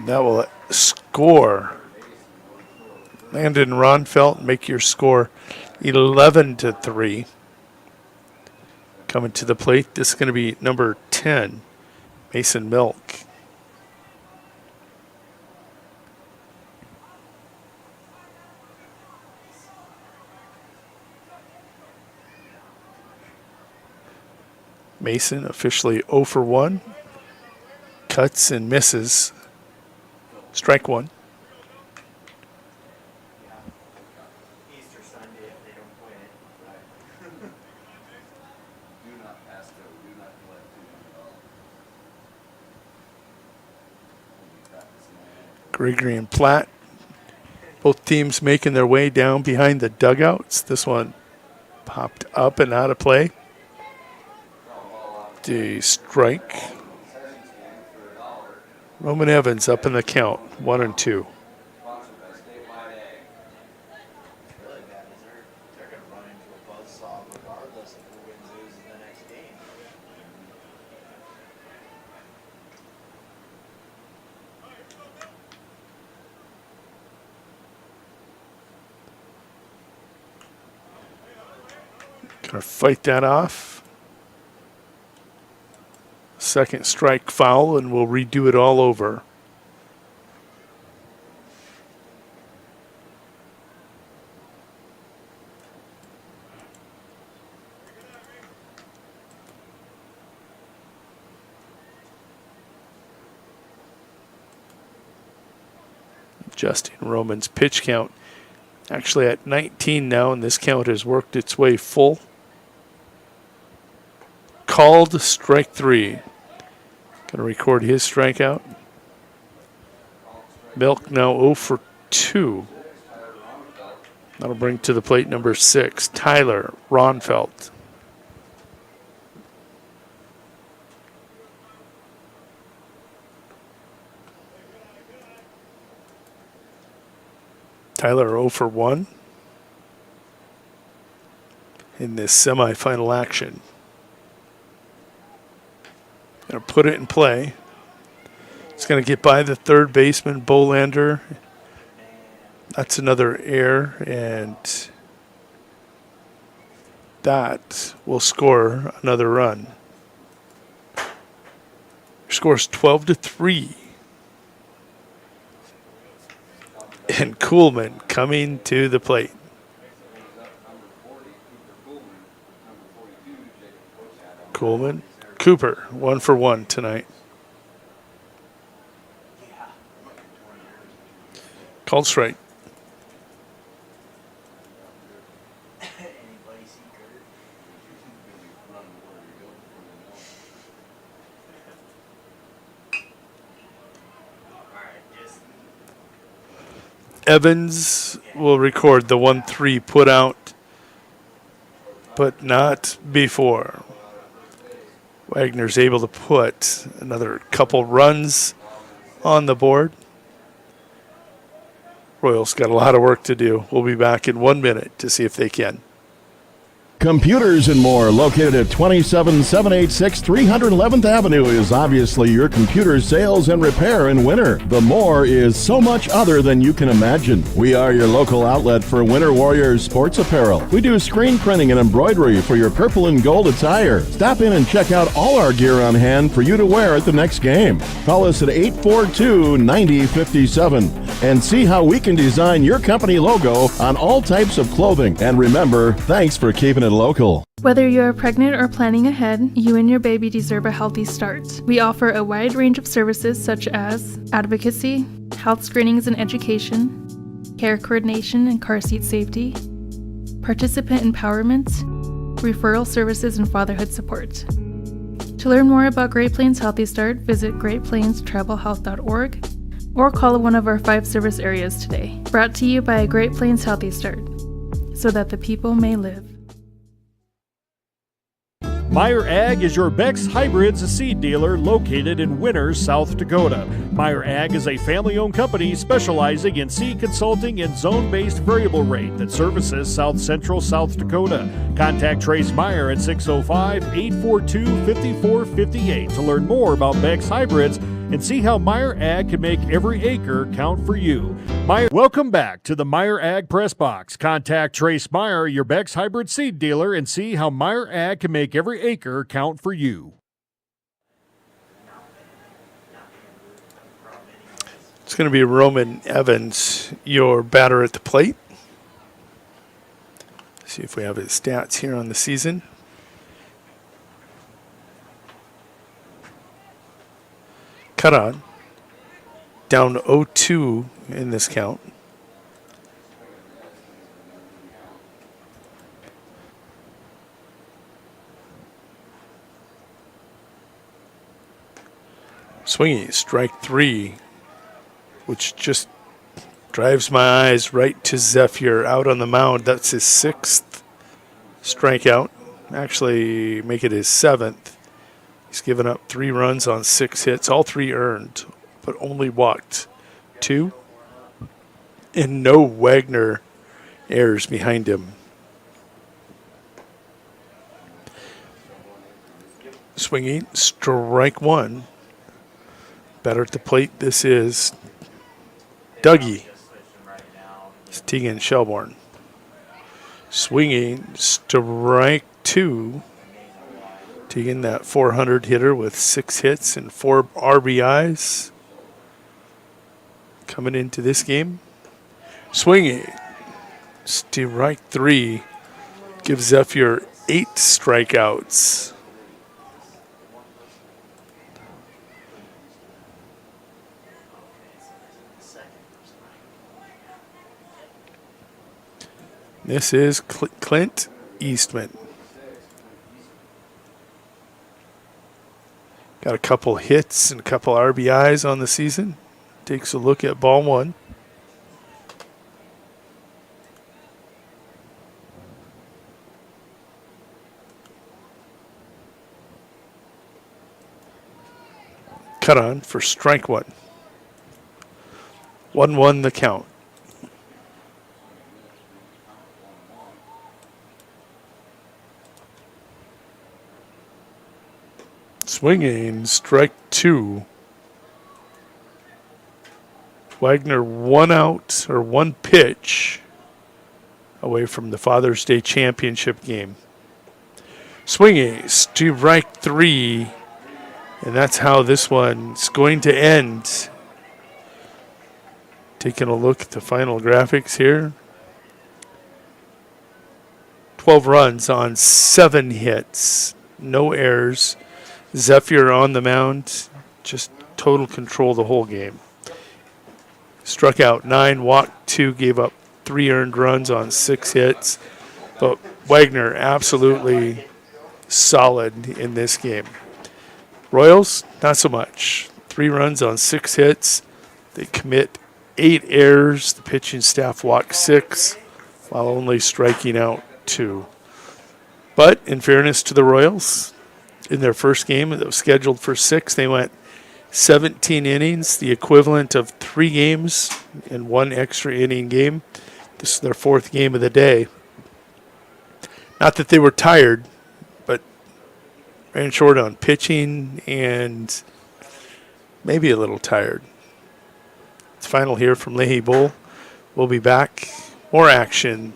That will score. Landon Ronfeldt, make your score 11-3. Coming to the plate, this is going to be number 10, Mason Milk. Mason officially 0 for 1. Cuts and misses. Strike 1. Easter Sunday if they don't win it. Do not pass go. Do not collect. Gregory and Platt, both teams making their way down behind the dugouts. This one popped up and out of play. The strike. Roman Evans up in the count, 1-2. Gonna fight that off. Second strike foul, and we'll redo it all over. Adjusting Roman's pitch count. Actually at 19 now, and this count has worked its way full. Called strike 3. Going to record his strikeout. Milk now 0 for 2. That'll bring to the plate number 6, Tyler Ronfeldt. Tyler 0 for 1 in this semifinal action. Going to put it in play. It's going to get by the third baseman, Bolander. That's another error, and that will score another run. Your score is 12-3. And Kuhlman coming to the plate. Kuhlman. Cooper, 1 for 1 tonight. Called strike. Evans will record the 1-3 put out, but not before. Wagner's able to put another couple runs on the board. Royals got a lot of work to do. We'll be back in 1 minute to see if they can. Computers and More, located at 27786 311th Avenue, is obviously your computer sales and repair in winter. The More is so much other than you can imagine. We are your local outlet for Winter Warriors sports apparel. We do screen printing and embroidery for your purple and gold attire. Stop in and check out all our gear on hand for you to wear at the next game. Call us at 842-9057 and see how we can design your company logo on all types of clothing. And remember, thanks for keeping it local. Whether you are pregnant or planning ahead, you and your baby deserve a healthy start. We offer a wide range of services such as advocacy, health screenings and education, care coordination and car seat safety, participant empowerment, referral services, and fatherhood support. To learn more about Great Plains Healthy Start, visit greatplainstravelhealth.org or call one of our 5 service areas today. Brought to you by Great Plains Healthy Start, so that the people may live. Meyer Ag is your Beck's Hybrids seed dealer located in Winters, South Dakota. Meyer Ag is a family-owned company specializing in seed consulting and zone-based variable rate that services South Central South Dakota. Contact Trace Meyer at 605-842-5458 to learn more about Beck's Hybrids and see how Meyer Ag can make every acre count for you. Welcome back to the Meyer Ag Press Box. Contact Trace Meyer, your Beck's Hybrid seed dealer, and see how Meyer Ag can make every acre count for you. It's going to be Roman Evans, your batter at the plate. See if we have his stats here on the season. Cut on. Down 0-2 in this count. Swinging, strike 3, which just drives my eyes right to Zephyr out on the mound. That's his 6th strikeout. Actually, make it his 7th. He's given up 3 runs on 6 hits, all 3 earned, but only walked 2. And no Wagner errors behind him. Swinging, strike 1. Batter at the plate, this is Dougie. It's Tegan Shelbourne. Swinging, strike 2. Tegan, that 400 hitter with 6 hits and 4 RBIs. Coming into this game. Swinging, strike 3. Gives Zephyr 8 strikeouts. This is Clint Eastman. Got a couple hits and a couple RBIs on the season. Takes a look at ball 1. Cut on for strike 1. 1-1 the count. Swinging, strike 2. Wagner 1 out, or 1 pitch away from the Father's Day championship game. Swinging, strike 3. And that's how this one's going to end. Taking a look at the final graphics here. 12 runs on 7 hits. No errors. Zephyr on the mound, just total control the whole game. Struck out 9, walked 2, gave up 3 earned runs on 6 hits. But Wagner absolutely solid in this game. Royals, not so much. 3 runs on 6 hits. They commit 8 errors. The pitching staff walked 6 while only striking out 2. But in fairness to the Royals, in their first game that was scheduled for 6. They went 17 innings, the equivalent of 3 games and 1 extra inning game. This is their 4th game of the day. Not that they were tired, but ran short on pitching and maybe a little tired. It's final here from Leahy Bowl. We'll be back. More action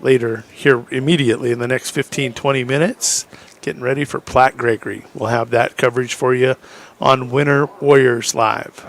later here immediately in the next 15-20 minutes. Getting ready for Platte Gregory. We'll have that coverage for you on Winter Warriors Live.